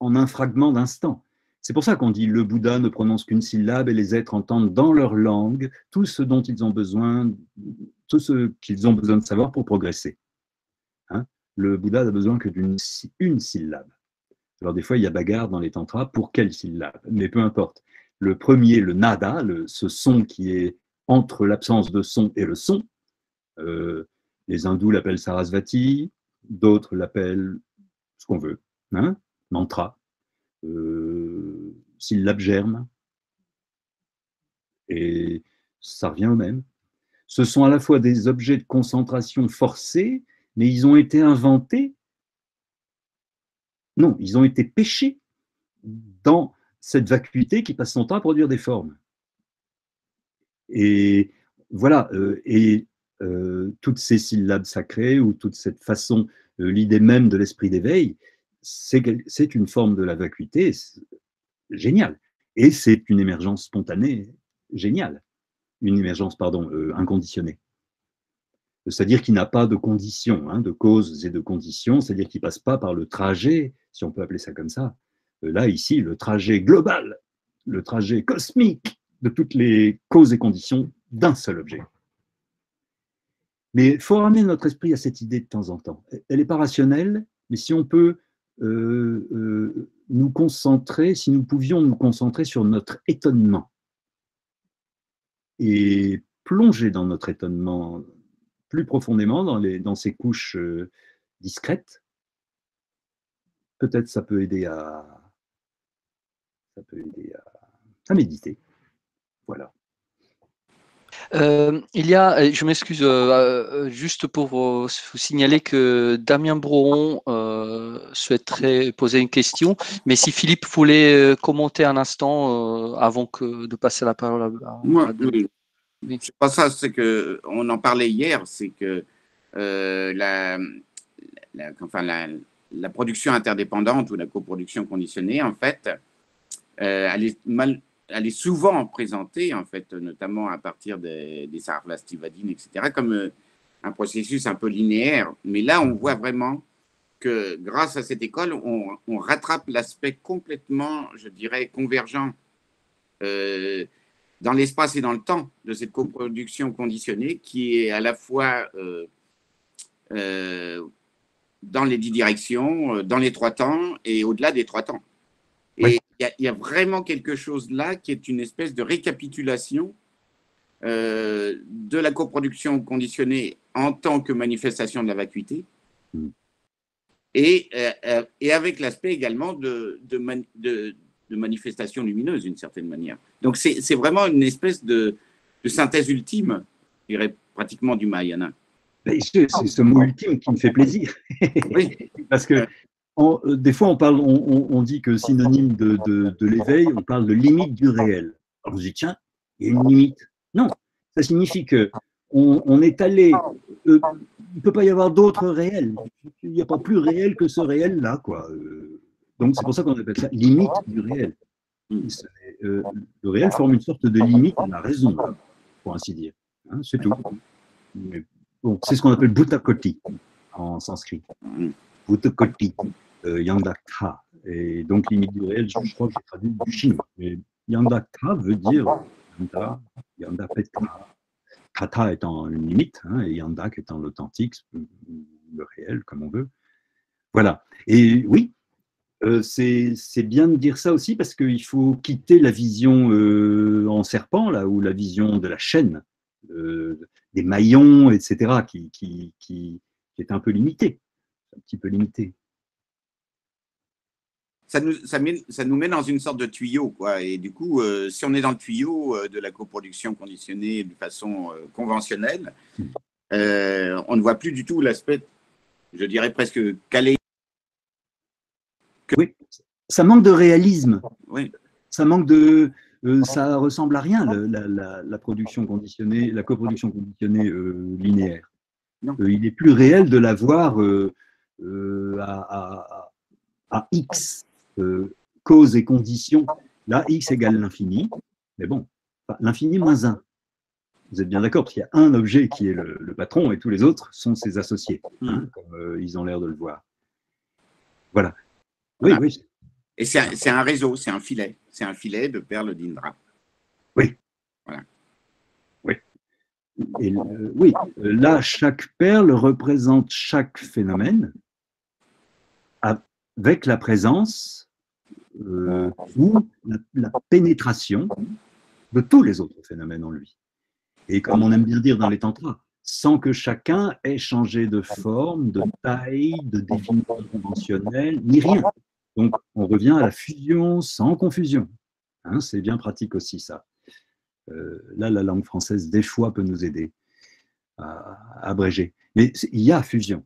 un fragment d'instant. C'est pour ça qu'on dit le Bouddha ne prononce qu'une syllabe et les êtres entendent dans leur langue tout ce dont ils ont besoin, tout ce qu'ils ont besoin de savoir pour progresser. Hein, le Bouddha n'a besoin que d'une syllabe. Alors des fois, il y a bagarre dans les tantras pour quelle syllabe, mais peu importe. Le premier, le nada, ce son qui est entre l'absence de son et le son, les hindous l'appellent Sarasvati, d'autres l'appellent ce qu'on veut, hein, mantra, syllabe germe, et ça revient au même. Ce sont à la fois des objets de concentration forcés, mais ils ont été inventés, non, ils ont été pêchés dans cette vacuité qui passe son temps à produire des formes. Et voilà, toutes ces syllabes sacrées ou toute cette façon, l'idée même de l'esprit d'éveil, c'est une forme de la vacuité géniale. Et c'est une émergence spontanée géniale. Une émergence, inconditionnée. C'est-à-dire qu'il n'a pas de conditions, hein, de causes et de conditions, c'est-à-dire qu'il ne passe pas par le trajet, si on peut appeler ça comme ça. Là, ici, le trajet global, le trajet cosmique de toutes les causes et conditions d'un seul objet. Mais il faut ramener notre esprit à cette idée de temps en temps. Elle n'est pas rationnelle, mais si on peut nous concentrer, si nous pouvions nous concentrer sur notre étonnement et plonger dans notre étonnement plus profondément dans ces couches discrètes, peut-être ça peut aider à méditer. Voilà. Je m'excuse, juste pour vous signaler que Damien Brohon souhaiterait poser une question, mais si Philippe voulait commenter un instant avant de passer la parole à Moi, oui. c'est pas ça, c'est qu'on en parlait hier, c'est que la production interdépendante ou la coproduction conditionnée, en fait, elle est souvent présentée, en fait, notamment à partir des Sarvastivadines, etc., comme un processus un peu linéaire. Mais là, on voit vraiment que grâce à cette école, on rattrape l'aspect complètement, je dirais, convergent dans l'espace et dans le temps de cette coproduction conditionnée qui est à la fois dans les 10 directions, dans les 3 temps et au-delà des 3 temps. Et il y a vraiment quelque chose là qui est une espèce de récapitulation de la coproduction conditionnée en tant que manifestation de la vacuité et avec l'aspect également de manifestation lumineuse d'une certaine manière. Donc c'est vraiment une espèce de synthèse ultime, je dirais, pratiquement du Mahayana. C'est ce mot ultime qui me fait plaisir. Oui. Parce que des fois, on dit que synonyme de l'éveil, on parle de limite du réel. Alors on se dit, tiens, il y a une limite. Non, ça signifie que on est allé. Il ne peut pas y avoir d'autres réels. Il n'y a pas plus réel que ce réel-là, quoi. Donc c'est pour ça qu'on appelle ça limite du réel. Le réel forme une sorte de limite à la raison, pour ainsi dire. Hein, c'est tout. Mais, bon, c'est ce qu'on appelle bhutakoti en sanskrit. Bhutakoti, yandaka. Et donc limite du réel, je crois que j'ai traduit du chinois. Mais yandaka veut dire yanda, yandapetra. Kata étant une limite, hein, et yandak étant l'authentique, le réel, comme on veut. Voilà. Et oui, c'est bien de dire ça aussi parce qu'il faut quitter la vision en serpent, là, ou la vision de la chaîne, des maillons, etc., qui est un peu limitée, un petit peu limitée. Ça nous met dans une sorte de tuyau, quoi. Et du coup, si on est dans le tuyau de la coproduction conditionnée de façon conventionnelle, on ne voit plus du tout l'aspect, je dirais presque calé. Oui, ça manque de réalisme. Oui. Ça manque de. Ça ressemble à rien, la production conditionnée, la coproduction conditionnée linéaire. Il est plus réel de la voir à X, cause et condition. Là, X égale l'infini, mais bon, l'infini moins 1. Vous êtes bien d'accord, parce qu'il y a un objet qui est le patron et tous les autres sont ses associés, hein, comme ils ont l'air de le voir. Voilà. Oui, Voilà. oui. Et c'est un réseau, c'est un filet de perles d'Indra. Oui. Voilà. Oui. Et oui, là, chaque perle représente chaque phénomène avec la présence ou la pénétration de tous les autres phénomènes en lui. Et comme on aime bien dire dans les tantras, sans que chacun ait changé de forme, de taille, de définition conventionnelle, ni rien. Donc, on revient à la fusion sans confusion. Hein, c'est bien pratique aussi, ça. Là, la langue française, des fois, peut nous aider à abréger. Mais il y a fusion.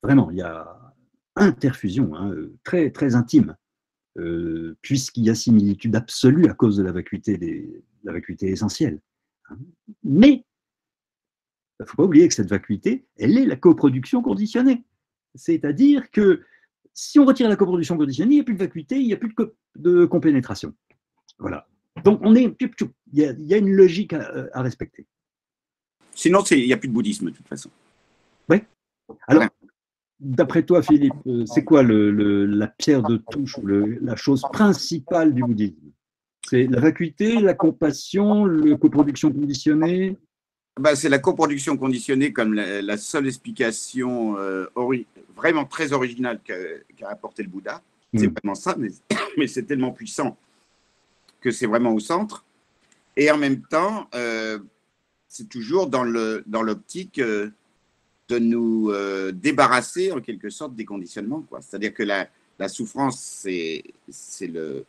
Vraiment, il y a interfusion, hein, très, très intime, puisqu'il y a similitude absolue à cause de la vacuité essentielle. Mais il ne faut pas oublier que cette vacuité, elle est la coproduction conditionnée. C'est-à-dire que si on retire la coproduction conditionnée, il n'y a plus de vacuité, il n'y a plus de compénétration. Voilà. Donc, il y a une logique à respecter. Sinon, il n'y a plus de bouddhisme, de toute façon. Oui. Alors, d'après toi, Philippe, c'est quoi la pierre de touche, la chose principale du bouddhisme? C'est la vacuité, la compassion, la coproduction conditionnée? C'est la coproduction conditionnée comme la seule explication vraiment très originale qu'a apporté le Bouddha. C'est vraiment ça, mais c'est tellement puissant que c'est vraiment au centre. Et en même temps, c'est toujours dans l'optique de nous débarrasser en quelque sorte des conditionnements, quoi. C'est-à-dire que la souffrance, c'est le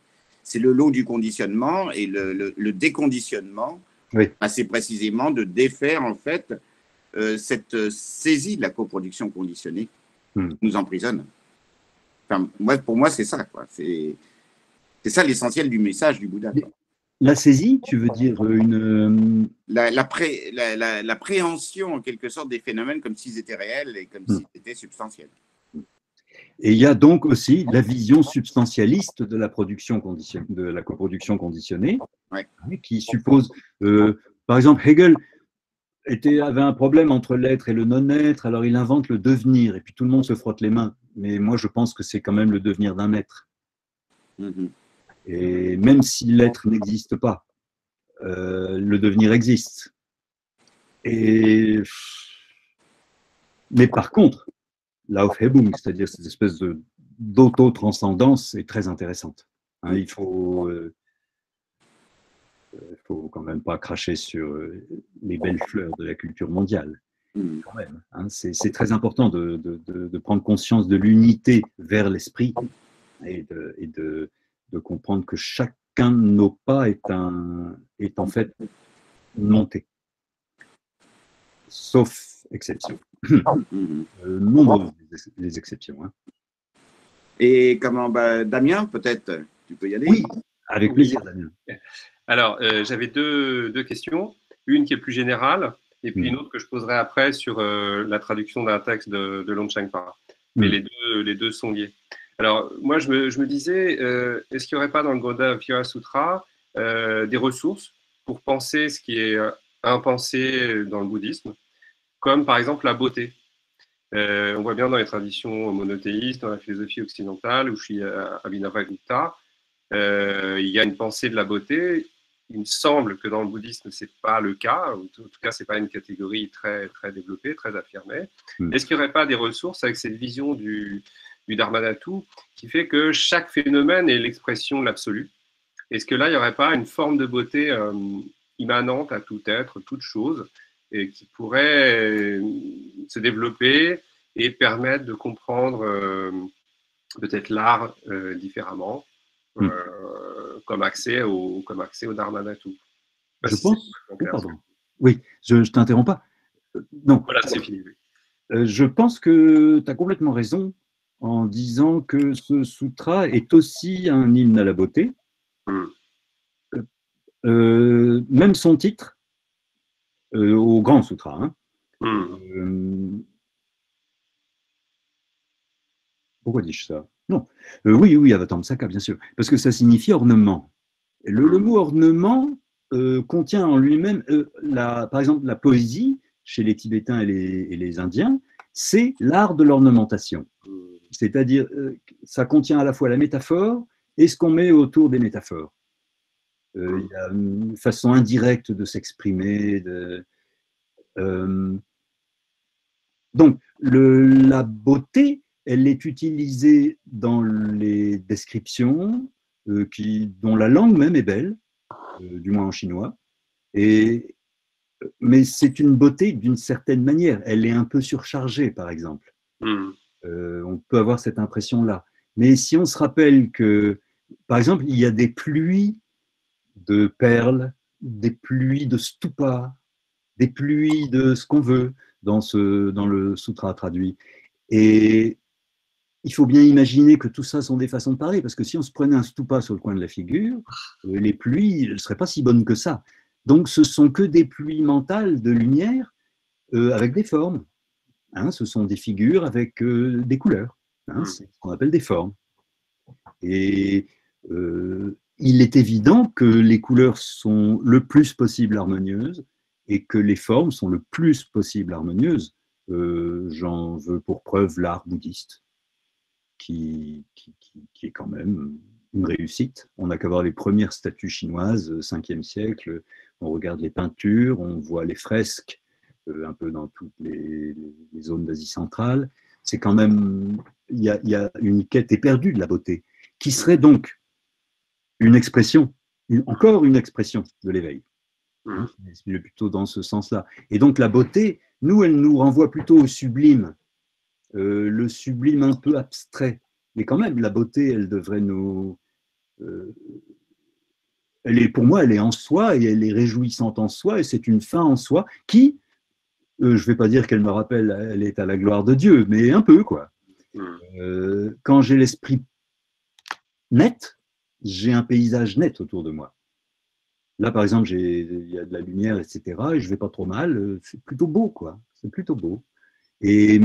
lot du conditionnement, et le déconditionnement, oui. C'est précisément de défaire en fait cette saisie de la coproduction conditionnée qui nous emprisonne. Enfin, pour moi, c'est ça, quoi. C'est ça l'essentiel du message du Bouddha, quoi. La saisie, tu veux dire la préhension en quelque sorte des phénomènes comme s'ils étaient réels et comme s'ils étaient substantiels. Et il y a donc aussi la vision substantialiste de la coproduction conditionnée, ouais. Qui suppose, par exemple, Hegel avait un problème entre l'être et le non-être, alors il invente le devenir, et puis tout le monde se frotte les mains. Mais moi, je pense que c'est quand même le devenir d'un être. Et même si l'être n'existe pas, le devenir existe. Mais par contre, l'Aufhebung, c'est-à-dire cette espèce d'auto-transcendance, est très intéressante. Hein, il faut quand même pas cracher sur les belles fleurs de la culture mondiale. Quand même, hein, c'est très important de prendre conscience de l'unité vers l'esprit et de comprendre que chacun de nos pas est en fait une montée. sauf exception. Mhm. Nombreuses les exceptions. Hein. Et comment, Damien, peut-être, tu peux y aller? Oui, avec plaisir, Damien. Alors, j'avais deux questions. Une qui est plus générale, et puis une autre que je poserai après sur la traduction d'un texte de Longchenpa. Mais les deux sont liés. Alors, moi, je me disais, est-ce qu'il n'y aurait pas dans le Goda Vira Sutra des ressources pour penser ce qui est impensé dans le bouddhisme, comme par exemple la beauté? On voit bien dans les traditions monothéistes, dans la philosophie occidentale, ou chez Abhinavagupta, il y a une pensée de la beauté. Il me semble que dans le bouddhisme, ce n'est pas le cas, ou en tout cas, ce n'est pas une catégorie très, très développée, très affirmée. Est-ce qu'il n'y aurait pas des ressources avec cette vision du Dharmadhatu qui fait que chaque phénomène est l'expression de l'absolu? Est-ce que là, il n'y aurait pas une forme de beauté immanente à tout être, toute chose, et qui pourrait se développer et permettre de comprendre peut-être l'art différemment, comme accès au Dharmadhatu? Je pense. Pardon. Oui, je ne t'interromps pas. Non. Voilà, c'est fini. Je pense que tu as complètement raison en disant que ce sutra est aussi un hymne à la beauté. Même son titre, au Grand Sutra. Hein. Pourquoi dis-je ça? Non. Oui, Avatamsaka, bien sûr. Parce que ça signifie ornement. Le mot ornement contient en lui-même, par exemple, la poésie, chez les Tibétains et les Indiens, c'est l'art de l'ornementation. C'est-à-dire, ça contient à la fois la métaphore et ce qu'on met autour des métaphores. Il y a une façon indirecte de s'exprimer. Donc, la beauté, elle est utilisée dans les descriptions, dont la langue même est belle, du moins en chinois. Mais c'est une beauté d'une certaine manière. Elle est un peu surchargée, par exemple. On peut avoir cette impression-là. Mais si on se rappelle que, par exemple, il y a des pluies de perles, des pluies de stupas, des pluies de ce qu'on veut dans le sutra traduit. Et il faut bien imaginer que tout ça sont des façons de parler, parce que si on se prenait un stupa sur le coin de la figure, les pluies ne seraient pas si bonnes que ça. Donc ce sont que des pluies mentales de lumière avec des formes. Hein, ce sont des figures avec des couleurs. Hein, c'est ce qu'on appelle des formes. Et il est évident que les couleurs sont le plus possible harmonieuses et que les formes sont le plus possible harmonieuses. J'en veux pour preuve l'art bouddhiste, qui est quand même une réussite. On n'a qu'à voir les premières statues chinoises, 5e siècle, on regarde les peintures, on voit les fresques, un peu dans toutes les zones d'Asie centrale. C'est quand même, il y a une quête éperdue de la beauté, qui serait donc une expression, encore une expression de l'éveil. C'est plutôt dans ce sens-là. Et donc la beauté, nous, elle nous renvoie plutôt au sublime, le sublime un peu abstrait. Mais quand même, la beauté, elle devrait nous... pour moi, elle est en soi et elle est réjouissante en soi et c'est une fin en soi qui, je ne vais pas dire qu'elle me rappelle, elle est à la gloire de Dieu, mais un peu, quoi. Quand j'ai l'esprit net, j'ai un paysage net autour de moi. Là, par exemple, il y a de la lumière, etc., et je ne vais pas trop mal. C'est plutôt beau, quoi. C'est plutôt beau. Mais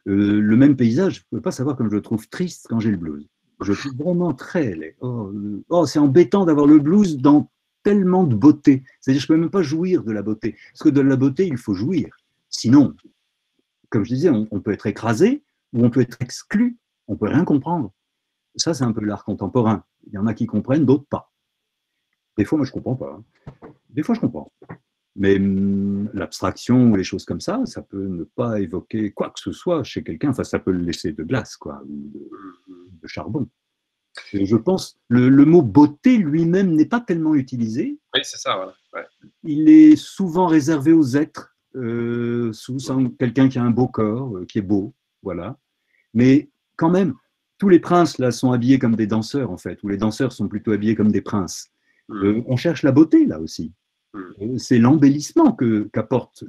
le même paysage, je ne peux pas savoir comme je le trouve triste quand j'ai le blues. Je le trouve vraiment très laid. C'est embêtant d'avoir le blues dans tellement de beauté. C'est-à-dire, je ne peux même pas jouir de la beauté. Parce que de la beauté, il faut jouir. Sinon, comme je disais, on peut être écrasé ou on peut être exclu. On ne peut rien comprendre. Ça, c'est un peu l'art contemporain. Il y en a qui comprennent, d'autres pas. Des fois, moi, je ne comprends pas. Des fois, je comprends. Mais l'abstraction ou les choses comme ça, ça peut ne pas évoquer quoi que ce soit chez quelqu'un. Enfin, ça peut le laisser de glace, quoi, ou de charbon. Et je pense le mot beauté lui-même n'est pas tellement utilisé. Oui, c'est ça, voilà. Ouais. Il est souvent réservé aux êtres, sous quelqu'un qui a un beau corps, qui est beau, voilà. Mais quand même, tous les princes là sont habillés comme des danseurs en fait, ou les danseurs sont plutôt habillés comme des princes. On cherche la beauté là aussi. C'est l'embellissement qu'apporte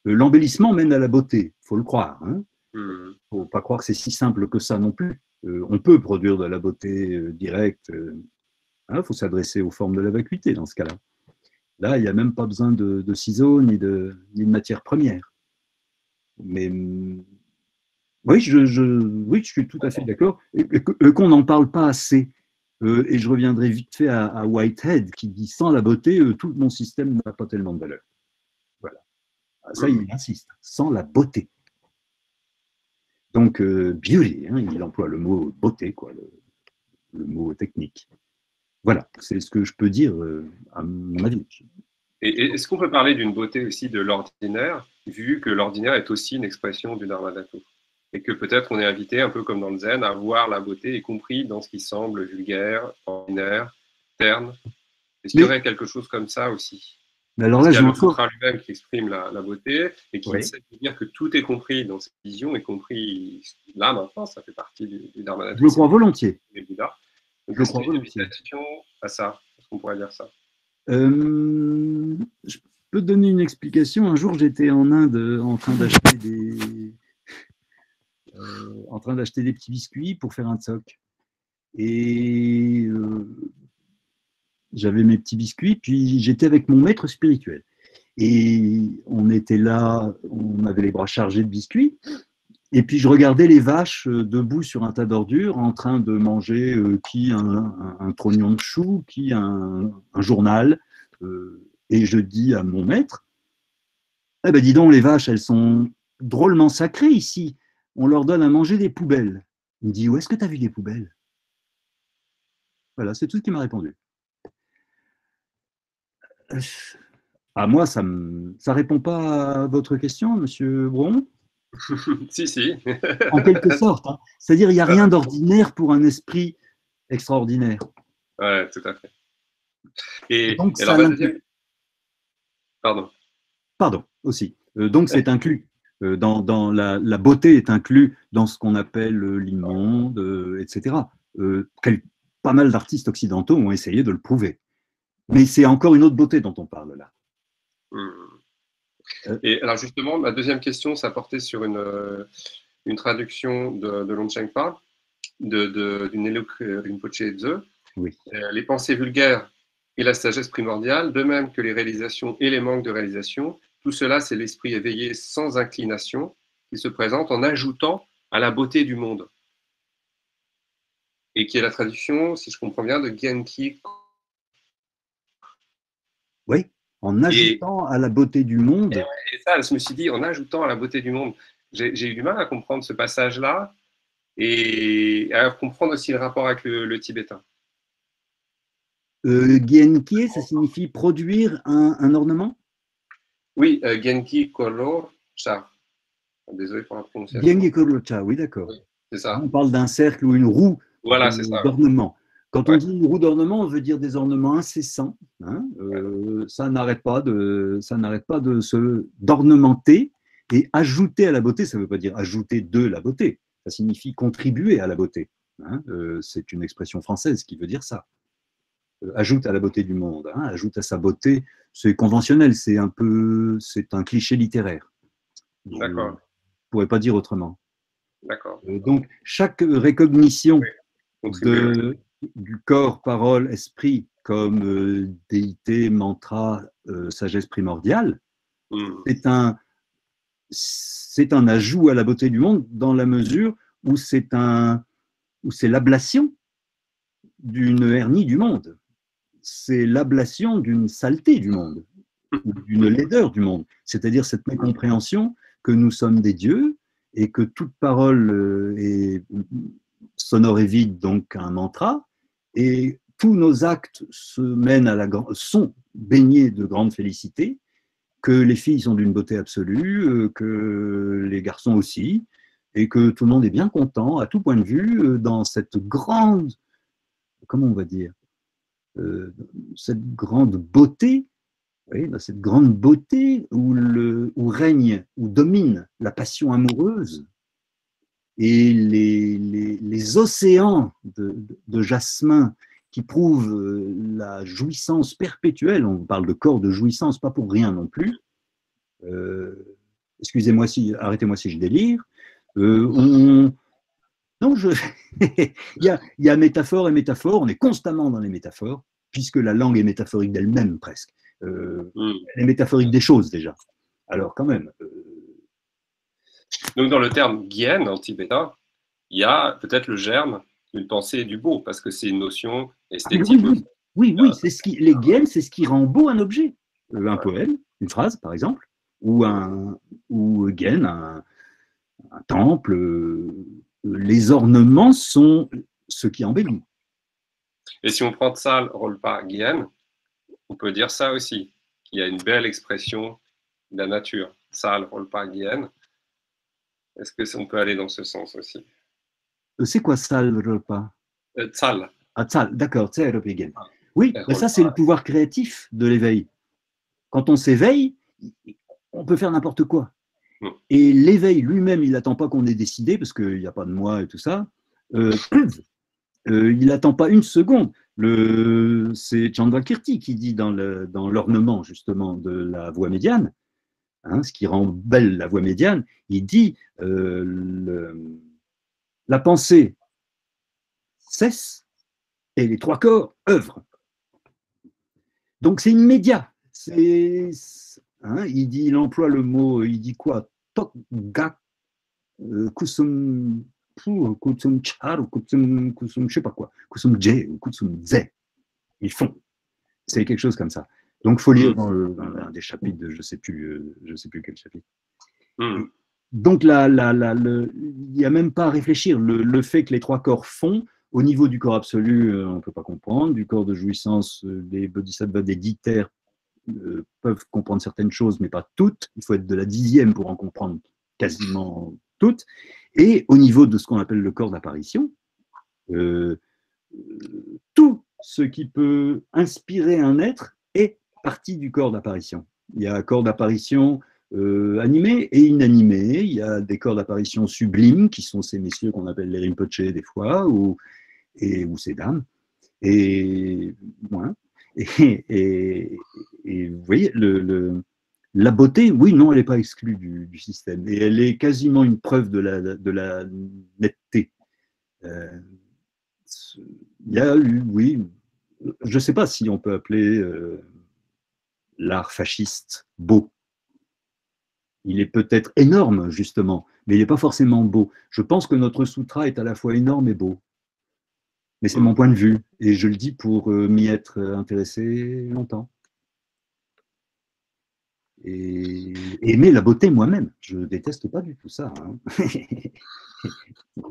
L'embellissement mène à la beauté, il faut le croire. Hein. Hmm. Il ne faut pas croire que c'est si simple que ça non plus. On peut produire de la beauté directe. Il faut s'adresser aux formes de la vacuité dans ce cas-là. Là, il n'y a même pas besoin de ciseaux ni de matière première. Mais oui, oui, je suis tout à fait d'accord. Qu'on n'en parle pas assez. Et je reviendrai vite fait à Whitehead qui dit sans la beauté, tout mon système n'a pas tellement de valeur. Voilà. Ça, il insiste. Sans la beauté. Donc, beauty, hein, il emploie le mot beauté, quoi, le mot technique. Voilà, c'est ce que je peux dire à mon avis. Et est-ce qu'on peut parler d'une beauté aussi de l'ordinaire, vu que l'ordinaire est aussi une expression du Dharma Dhatu? Et que peut-être on est invité, un peu comme dans le zen, à voir la beauté, y compris dans ce qui semble vulgaire, ordinaire, terne. Est-ce qu'il y aurait quelque chose comme ça aussi? Mais alors là, il y a le encore... sutra lui-même qui exprime la beauté et qui essaie de dire que tout est compris dans cette vision, y compris là maintenant, ça fait partie du Dharma Dhatu. Je le crois volontiers. Donc, est-ce qu'il y a une invitation à ça? Est-ce qu'on pourrait dire ça? Je peux te donner une explication. Un jour, j'étais en Inde en train d'acheter des petits biscuits pour faire un tsok. Et j'avais mes petits biscuits, puis j'étais avec mon maître spirituel. Et on était là, on avait les bras chargés de biscuits. Et puis je regardais les vaches debout sur un tas d'ordures en train de manger qui un trognon de chou, qui un journal. Et je dis à mon maître, eh ben dis donc, les vaches, elles sont drôlement sacrées ici. On leur donne à manger des poubelles. Il me dit, où est-ce que tu as vu des poubelles? Voilà, c'est tout ce qu'il m'a répondu. À moi, ça ne répond pas à votre question, monsieur Bron? Si. En quelque sorte. Hein. C'est-à-dire, il n'y a rien d'ordinaire pour un esprit extraordinaire. Oui, tout à fait. Et donc, alors, Pardon, aussi. Donc, c'est inclus. Dans la beauté est inclus dans ce qu'on appelle l'immonde, etc. Pas mal d'artistes occidentaux ont essayé de le prouver. Mais c'est encore une autre beauté dont on parle là. Et alors justement, ma deuxième question, ça portait sur une traduction de Longchenpa, du Neluk Rinpoche Dze. Oui. Les pensées vulgaires et la sagesse primordiale, de même que les réalisations et les manques de réalisation, tout cela, c'est l'esprit éveillé sans inclination qui se présente en ajoutant à la beauté du monde. Et qui est la traduction, si je comprends bien, de Genki. Oui, en ajoutant à la beauté du monde. Et ça, je me suis dit, en ajoutant à la beauté du monde, j'ai eu du mal à comprendre ce passage-là et à comprendre aussi le rapport avec le tibétain. Genki, ça signifie produire un ornement? Oui, Genki Kolor Cha. Désolé pour la prononciation. Genki Kolor Cha, oui, d'accord. Oui, c'est ça. On parle d'un cercle ou une roue d'ornement. Quand on dit une roue d'ornement, on veut dire des ornements incessants. Hein, ça n'arrête pas d'ornementer et ajouter à la beauté. Ça ne veut pas dire ajouter de la beauté. Ça signifie contribuer à la beauté. Hein, c'est une expression française qui veut dire ça. Ajoute à la beauté du monde. Hein, ajoute à sa beauté. C'est conventionnel. C'est un cliché littéraire. D'accord. Je ne pourrais pas dire autrement. D'accord. Donc chaque recognition du corps, parole, esprit comme déité, mantra, sagesse primordiale, c'est un ajout à la beauté du monde dans la mesure où c'est l'ablation d'une hernie du monde. C'est l'ablation d'une saleté du monde, ou d'une laideur du monde. C'est-à-dire cette mécompréhension que nous sommes des dieux et que toute parole est sonore et vide, donc un mantra, et tous nos actes sont baignés de grande félicité, que les filles sont d'une beauté absolue, que les garçons aussi, et que tout le monde est bien content, à tout point de vue, dans cette grande, comment on va dire, cette grande beauté, oui, dans cette grande beauté où règne, où domine la passion amoureuse, et les océans de jasmin qui prouvent la jouissance perpétuelle, on parle de corps de jouissance, pas pour rien non plus, excusez-moi arrêtez-moi si je délire, non, il y a métaphore et métaphore, on est constamment dans les métaphores, puisque la langue est métaphorique d'elle-même presque. Elle est métaphorique des choses déjà. Alors quand même. Donc dans le terme Gien en tibétain, il y a peut-être le germe d'une pensée du beau, parce que c'est une notion esthétique. Oui, c'est les Gien, c'est ce qui rend beau un objet. Un poème, une phrase par exemple, ou Gien, un temple. Les ornements sont ce qui embellit. Et si on prend Tsal Rolpa Gien, on peut dire ça aussi, qu'il y a une belle expression de la nature. Tsal Rolpa Gien. Est-ce qu'on peut aller dans ce sens aussi? C'est quoi ça le repas? Tsal. Ah, Tsal, d'accord, Tsal Rolpa Gien. Oui, ça c'est le pouvoir créatif de l'éveil. Quand on s'éveille, on peut faire n'importe quoi. Et l'éveil lui-même, il n'attend pas qu'on ait décidé, parce qu'il n'y a pas de moi et tout ça. Il n'attend pas une seconde. C'est Chandrakirti qui dit dans l'ornement justement de la voie médiane, hein, ce qui rend belle la voie médiane, il dit la pensée cesse et les trois corps œuvrent. Donc c'est immédiat. Il emploie le mot, il dit quoi? Tok gak kusum char ou kusum je sais pas quoi, kusum je ou kusum ze. Ils font. C'est quelque chose comme ça. Donc il faut lire dans un des chapitres de je sais plus quel chapitre. Donc il n'y a même pas à réfléchir. Le fait que les trois corps font, au niveau du corps absolu, on ne peut pas comprendre. Du corps de jouissance, les bodhisattvas des 10 terres peuvent comprendre certaines choses, mais pas toutes. Il faut être de la 10e pour en comprendre quasiment toutes. Et au niveau de ce qu'on appelle le corps d'apparition, tout ce qui peut inspirer un être est partie du corps d'apparition. Il y a un corps d'apparition animé et inanimé. Il y a des corps d'apparition sublimes, qui sont ces messieurs qu'on appelle les Rinpoche des fois, ou ces dames. Et vous voyez, la beauté, oui, non, elle n'est pas exclue du système. Et elle est quasiment une preuve de la netteté. Il y a eu, oui, je ne sais pas si on peut appeler l'art fasciste beau. Il est peut-être énorme, justement, mais il n'est pas forcément beau. Je pense que notre sutra est à la fois énorme et beau. Mais c'est mon point de vue, et je le dis pour m'y être intéressé longtemps. Et aimer la beauté moi-même. Je ne déteste pas du tout ça. Hein.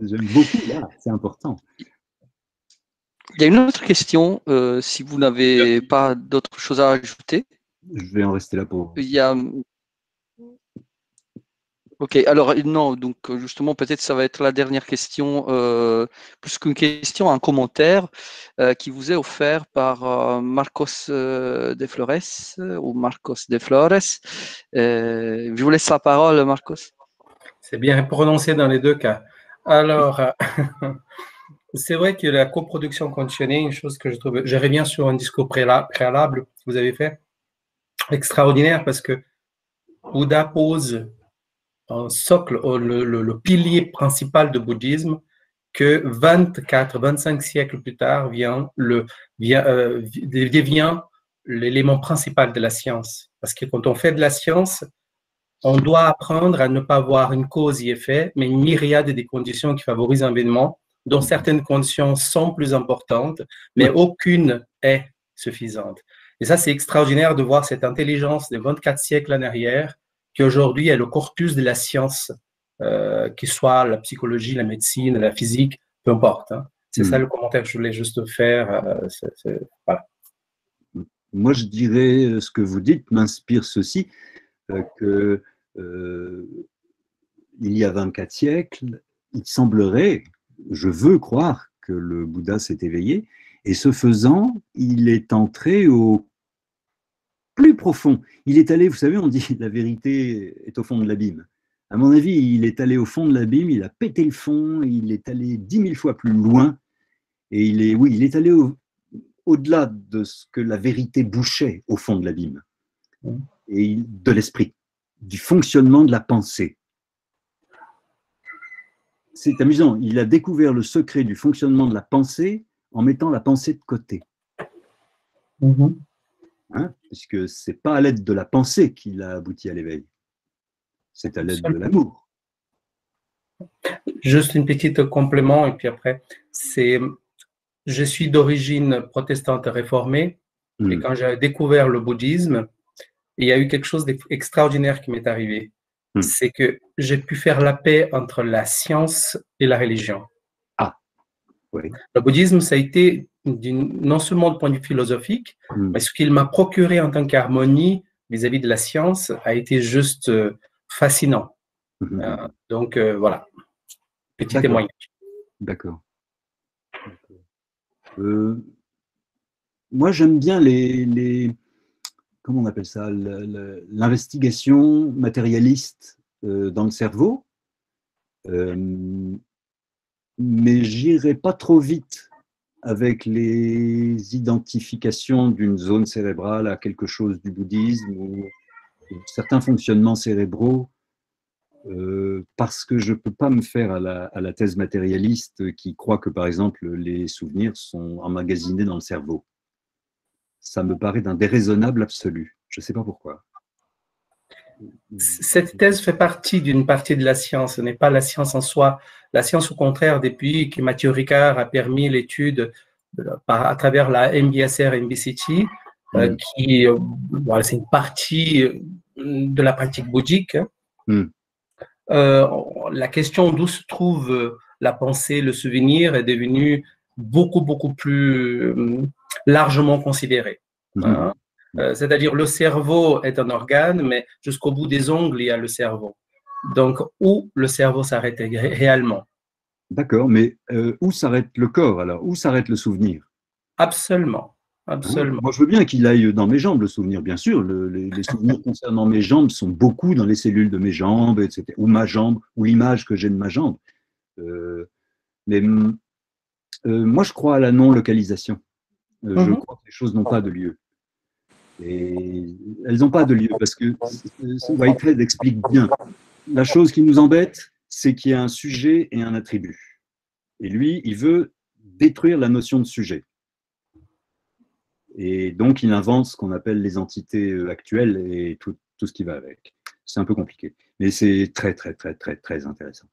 J'aime beaucoup l'art, c'est important. Il y a une autre question, si vous n'avez pas d'autres choses à ajouter. Je vais en rester là pour... Il y a... Ok, alors non, donc justement, peut-être ça va être la dernière question, plus qu'une question, un commentaire qui vous est offert par Marcos de Flores, ou Marcos de Flores. Je vous laisse la parole, Marcos. C'est bien prononcé dans les deux cas. Alors, c'est vrai que la coproduction conditionnée, une chose que je trouve, je reviens sur un discours préalable que vous avez fait, extraordinaire, parce que Bouddha pose un socle, le pilier principal du bouddhisme, que 25 siècles plus tard devient l'élément principal de la science. Parce que quand on fait de la science, on doit apprendre à ne pas voir une cause et effet, mais une myriade des conditions qui favorisent un événement, dont certaines conditions sont plus importantes, mais aucune est suffisante. Et ça, c'est extraordinaire de voir cette intelligence des 24 siècles en arrière, qui aujourd'hui est le corpus de la science, qu'il soit la psychologie, la médecine, la physique, peu importe. Hein. C'est ça le commentaire que je voulais juste faire. Voilà. Moi, je dirais, ce que vous dites m'inspire ceci, que il y a 24 siècles, il semblerait, je veux croire que le Bouddha s'est éveillé, et ce faisant, il est entré au plus profond. Il est allé, vous savez, on dit la vérité est au fond de l'abîme. À mon avis, il est allé au fond de l'abîme, il a pété le fond, il est allé 10 000 fois plus loin, et il est allé au-delà de ce que la vérité bouchait au fond de l'abîme, et de l'esprit. du fonctionnement de la pensée. C'est amusant, il a découvert le secret du fonctionnement de la pensée en mettant la pensée de côté. Hein, puisque ce n'est pas à l'aide de la pensée qu'il a abouti à l'éveil, c'est à l'aide de l'amour. Juste une petite complément, et puis après, je suis d'origine protestante réformée, et quand j'ai découvert le bouddhisme, il y a eu quelque chose d'extraordinaire qui m'est arrivé. C'est que j'ai pu faire la paix entre la science et la religion. Ah, oui. Le bouddhisme, ça a été, non seulement du point de vue philosophique, mais ce qu'il m'a procuré en tant qu'harmonie vis-à-vis de la science a été juste fascinant. Donc, voilà. Petit témoignage. D'accord. Moi, j'aime bien comment on appelle ça, l'investigation matérialiste dans le cerveau, mais j'irai pas trop vite avec les identifications d'une zone cérébrale à quelque chose du bouddhisme ou certains fonctionnements cérébraux. Parce que je ne peux pas me faire à la thèse matérialiste qui croit que, par exemple, les souvenirs sont emmagasinés dans le cerveau. Ça me paraît d'un déraisonnable absolu. Je ne sais pas pourquoi. Cette thèse fait partie d'une partie de la science, ce n'est pas la science en soi. La science, au contraire, depuis que Mathieu Ricard a permis l'étude à travers la MBSR-MBCT, qui voilà, c'est une partie de la pratique bouddhique. La question d'où se trouve la pensée, le souvenir est devenue beaucoup plus largement considérée. C'est-à-dire le cerveau est un organe, mais jusqu'au bout des ongles, il y a le cerveau. Donc, où le cerveau s'arrête réellement? D'accord, mais où s'arrête le corps alors? Où s'arrête le souvenir? Absolument. Absolument. Moi, je veux bien qu'il aille dans mes jambes, le souvenir, bien sûr. Les souvenirs concernant mes jambes sont beaucoup dans les cellules de mes jambes, etc. Ou ma jambe, ou l'image que j'ai de ma jambe. Mais moi, je crois à la non-localisation. Je crois que les choses n'ont pas de lieu. Et elles n'ont pas de lieu parce que Whitehead explique bien. La chose qui nous embête, c'est qu'il y a un sujet et un attribut. Et lui, il veut détruire la notion de sujet. Et donc, il invente ce qu'on appelle les entités actuelles et tout ce qui va avec. C'est un peu compliqué, mais c'est très intéressant.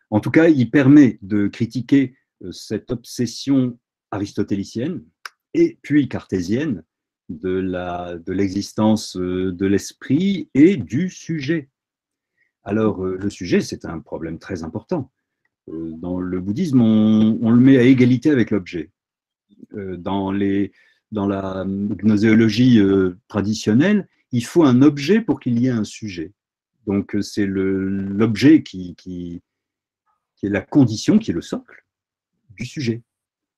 En tout cas, il permet de critiquer cette obsession aristotélicienne et puis cartésienne de l'existence de l'esprit et du sujet. Alors, le sujet, c'est un problème très important. Dans le bouddhisme, on le met à égalité avec l'objet. Dans la gnoséologie traditionnelle, il faut un objet pour qu'il y ait un sujet. Donc, c'est l'objet qui est la condition, qui est le socle du sujet.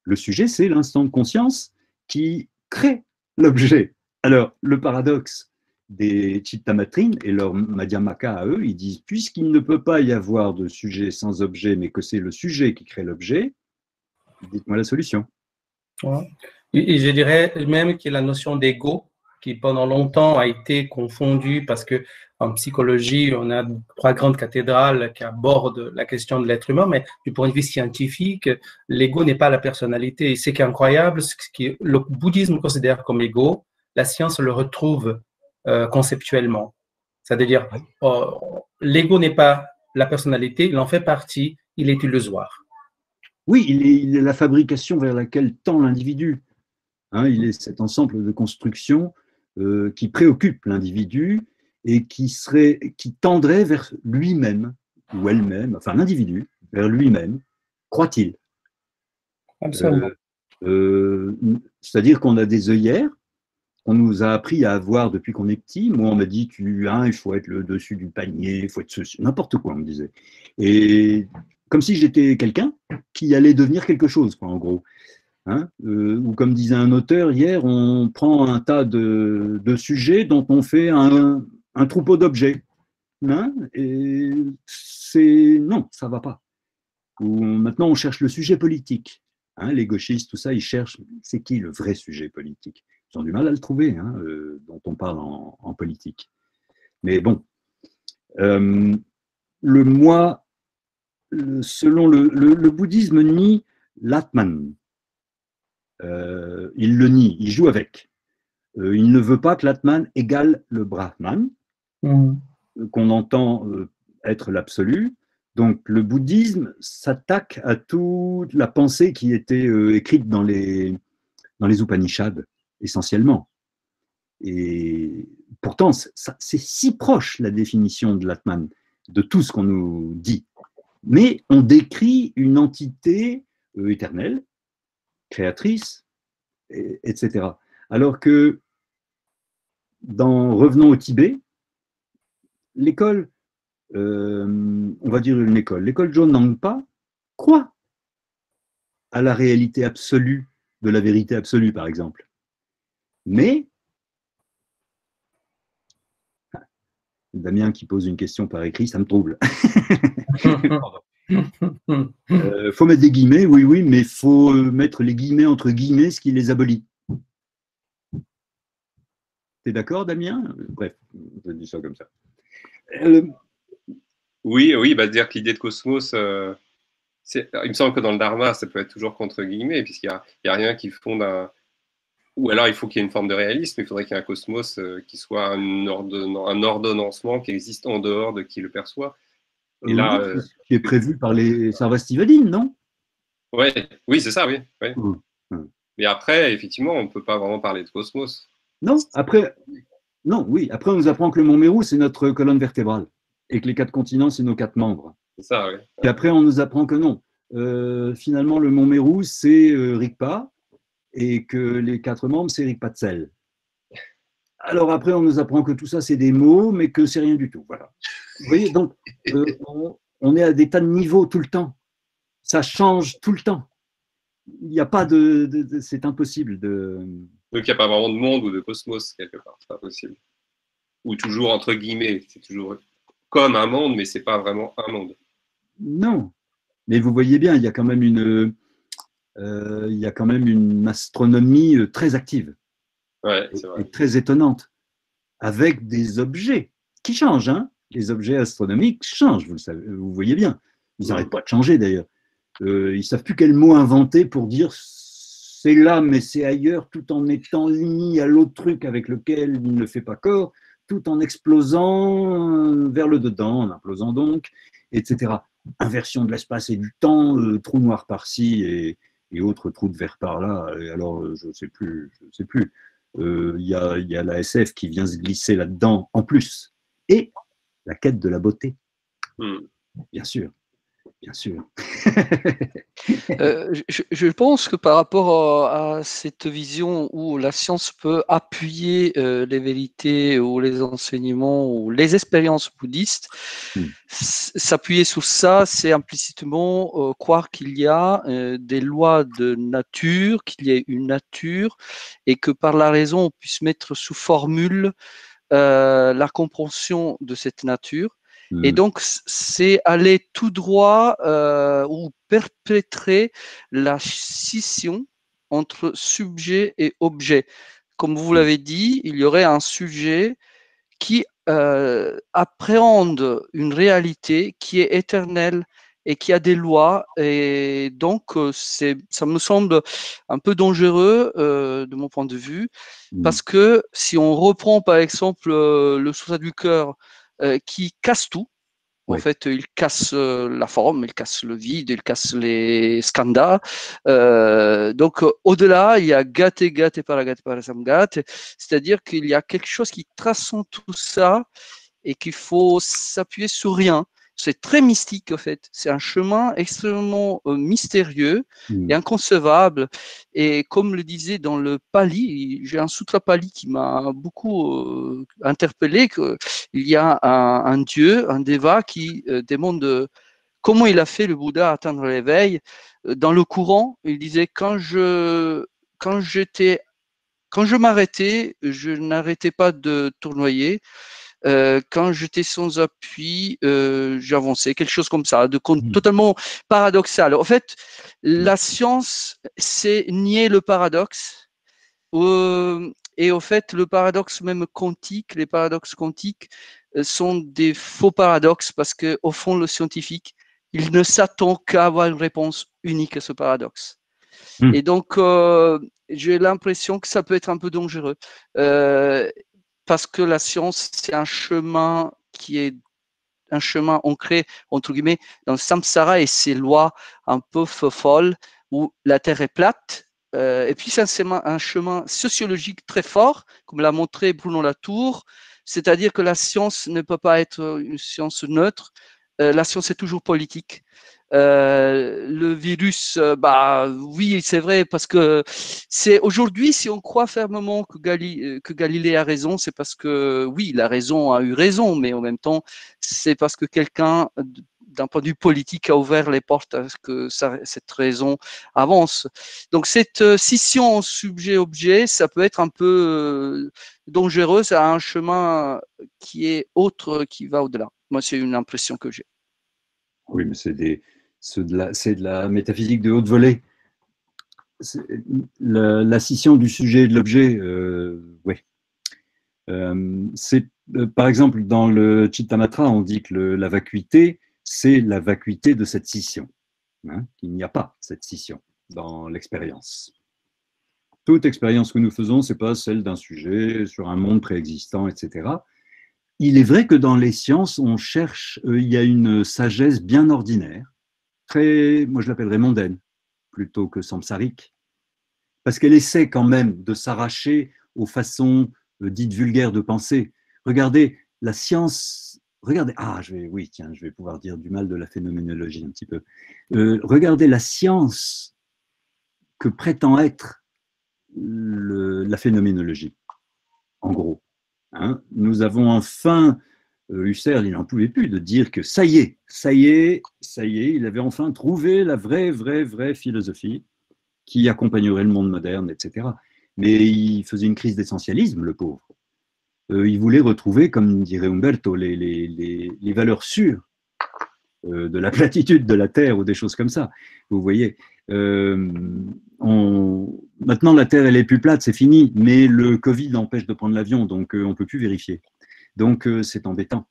Le sujet, c'est l'instant de conscience qui crée l'objet. Alors, le paradoxe des Chittamatrines et leur Madhyamaka à eux, ils disent, puisqu'il ne peut pas y avoir de sujet sans objet, mais que c'est le sujet qui crée l'objet, dites-moi la solution. Ouais. Et je dirais même que la notion d'ego, qui pendant longtemps a été confondue parce que en psychologie, on a 3 grandes cathédrales qui abordent la question de l'être humain, mais du point de vue scientifique, l'ego n'est pas la personnalité. Et ce qui est incroyable, ce que le bouddhisme considère comme ego, la science le retrouve conceptuellement. C'est-à-dire, l'ego n'est pas la personnalité, il en fait partie, il est illusoire. Oui, il est la fabrication vers laquelle tend l'individu. Hein, il est cet ensemble de constructions qui préoccupe l'individu et qui tendrait vers lui-même ou elle-même, enfin l'individu, vers lui-même, croit-il. Absolument. C'est-à-dire qu'on a des œillères qu'on nous a appris à avoir depuis qu'on est petit. Moi, on m'a dit, il faut être le dessus du panier, il faut être ceci, n'importe quoi, on me disait. Et comme si j'étais quelqu'un qui allait devenir quelque chose, quoi, en gros. Hein, ou comme disait un auteur hier, on prend un tas de sujets dont on fait un troupeau d'objets. Hein, et non, ça ne va pas. Maintenant, on cherche le sujet politique. Hein, les gauchistes, tout ça, ils cherchent, c'est qui le vrai sujet politique? Ils ont du mal à le trouver, hein, dont on parle en politique. Mais bon, Le moi, selon le bouddhisme, nie l'Atman. Il le nie, il joue avec. Il ne veut pas que l'Atman égale le Brahman, qu'on entend être l'absolu. Donc le bouddhisme s'attaque à toute la pensée qui était écrite dans les Upanishads, essentiellement. Et pourtant, c'est si proche, la définition de l'Atman, de tout ce qu'on nous dit. Mais on décrit une entité éternelle, créatrice, etc. Alors que, revenons au Tibet, l'école, on va dire l'école Jonangpa croit à la réalité absolue de la vérité absolue, par exemple. Mais, Damien qui pose une question par écrit, ça me trouble. Faut mettre des guillemets, oui, mais il faut mettre les guillemets entre guillemets, ce qui les abolit. T'es d'accord, Damien? Bref, je dis ça comme ça. Oui, dire que l'idée de cosmos, il me semble que dans le Dharma, ça peut être toujours contre guillemets, puisqu'il n'y a rien qui fonde un... Ou alors, il faut qu'il y ait une forme de réalisme, il faudrait qu'il y ait un cosmos qui soit un ordonnancement qui existe en dehors de qui le perçoit. Et là, c'est ce qui est prévu par les Sarvastivadines, non? Oui, c'est ça, oui. Mmh. Mais après, effectivement, on ne peut pas vraiment parler de cosmos. Non, après, on nous apprend que le mont Mérou, c'est notre colonne vertébrale, et que les 4 continents, c'est nos 4 membres. C'est ça, oui. Et après, on nous apprend que non. Finalement, le mont Mérou, c'est Rigpa, et que les 4 membres, c'est Rigpa-Tsel. Alors après, on nous apprend que tout ça, c'est des mots, mais que c'est rien du tout. Voilà. Vous voyez, donc, on est à des tas de niveaux tout le temps. Ça change tout le temps. Il n'y a pas c'est impossible de... Donc, il n'y a pas vraiment de monde ou de cosmos, quelque part. C'est pas possible. Ou toujours entre guillemets. C'est toujours comme un monde, mais ce n'est pas vraiment un monde. Non. Mais vous voyez bien, il y a quand même une astronomie très active. Ouais, c'est vrai. Et très étonnante. Avec des objets qui changent. Hein. Les objets astronomiques changent, vous le savez, vous voyez bien. Ils n'arrêtent pas de changer, d'ailleurs. Ils ne savent plus quel mot inventer pour dire c'est là, mais c'est ailleurs, tout en étant lié à l'autre truc avec lequel il ne fait pas corps, tout en explosant vers le dedans, en implosant donc, etc. Inversion de l'espace et du temps, trou noir par-ci et autres trous de verre par-là. Alors, je ne sais plus. Il y a la SF qui vient se glisser là-dedans en plus. Et la quête de la beauté. Bien sûr. Je pense que par rapport à cette vision où la science peut appuyer les vérités ou les enseignements ou les expériences bouddhistes, s'appuyer sur ça, c'est implicitement croire qu'il y a des lois de nature, qu'il y ait une nature et que par la raison, on puisse mettre sous formule la compréhension de cette nature. Et donc, c'est aller tout droit ou perpétrer la scission entre sujet et objet. Comme vous l'avez dit, il y aurait un sujet qui appréhende une réalité qui est éternelle et qui a des lois. Et donc, ça me semble un peu dangereux de mon point de vue, parce que si on reprend par exemple le Source du cœur, qui casse tout. En fait, il casse la forme, il casse le vide, il casse les skandhas. Donc, au-delà, il y a Gate Parasamgat, c'est-à-dire qu'il y a quelque chose qui transcende tout ça et qu'il faut s'appuyer sur rien. C'est très mystique, en fait. C'est un chemin extrêmement mystérieux et inconcevable. Et comme le disait dans le Pali, j'ai un sutra Pali qui m'a beaucoup interpellé, qu'il y a un dieu, un deva, qui demande comment il a fait le Bouddha à atteindre l'éveil. Dans le courant, il disait quand je m'arrêtais, je n'arrêtais pas de tournoyer. Quand j'étais sans appui, j'avançais, quelque chose comme ça, totalement paradoxal. En fait, la science, c'est nier le paradoxe. Et au fait, le paradoxe même quantique, les paradoxes quantiques sont des faux paradoxes parce qu'au fond, le scientifique, il ne s'attend qu'à avoir une réponse unique à ce paradoxe. Et donc, j'ai l'impression que ça peut être un peu dangereux parce que la science, c'est un chemin qui est un chemin ancré, entre guillemets, dans le samsara et ses lois un peu folles où la Terre est plate. Et puis, c'est un chemin sociologique très fort, comme l'a montré Bruno Latour, c'est-à-dire que la science ne peut pas être une science neutre. La science est toujours politique. Le virus, bah oui, c'est vrai, parce que c'est aujourd'hui, si on croit fermement que Galilée a raison, c'est parce que oui, il a eu raison, mais en même temps, c'est parce que quelqu'un, d'un point de vue politique, a ouvert les portes à ce que cette raison avance. Donc cette scission sujet-objet, ça peut être un peu dangereux, ça a un chemin qui est autre, qui va au-delà. Moi, c'est une impression que j'ai. Oui, mais c'est de la métaphysique de haute volée. La scission du sujet et de l'objet, oui. Par exemple, dans le Chittamatra, on dit que la vacuité, c'est la vacuité de cette scission. Hein, qu'il n'y a pas cette scission dans l'expérience. Toute expérience que nous faisons, ce n'est pas celle d'un sujet sur un monde préexistant, etc. Il est vrai que dans les sciences, on cherche, il y a une sagesse bien ordinaire, moi je l'appellerais mondaine, plutôt que samsarique, parce qu'elle essaie quand même de s'arracher aux façons dites vulgaires de penser. Regardez, la science, je vais pouvoir dire du mal de la phénoménologie un petit peu. Regardez la science que prétend être la phénoménologie, en gros. Hein, nous avons enfin, Husserl, il n'en pouvait plus de dire que ça y est, il avait enfin trouvé la vraie philosophie qui accompagnerait le monde moderne, etc. Mais il faisait une crise d'essentialisme, le pauvre. Il voulait retrouver, comme dirait Umberto, les valeurs sûres de la platitude de la Terre ou des choses comme ça. Vous voyez, maintenant la Terre elle est plus plate, c'est fini, mais le Covid empêche de prendre l'avion, donc on ne peut plus vérifier. Donc c'est embêtant.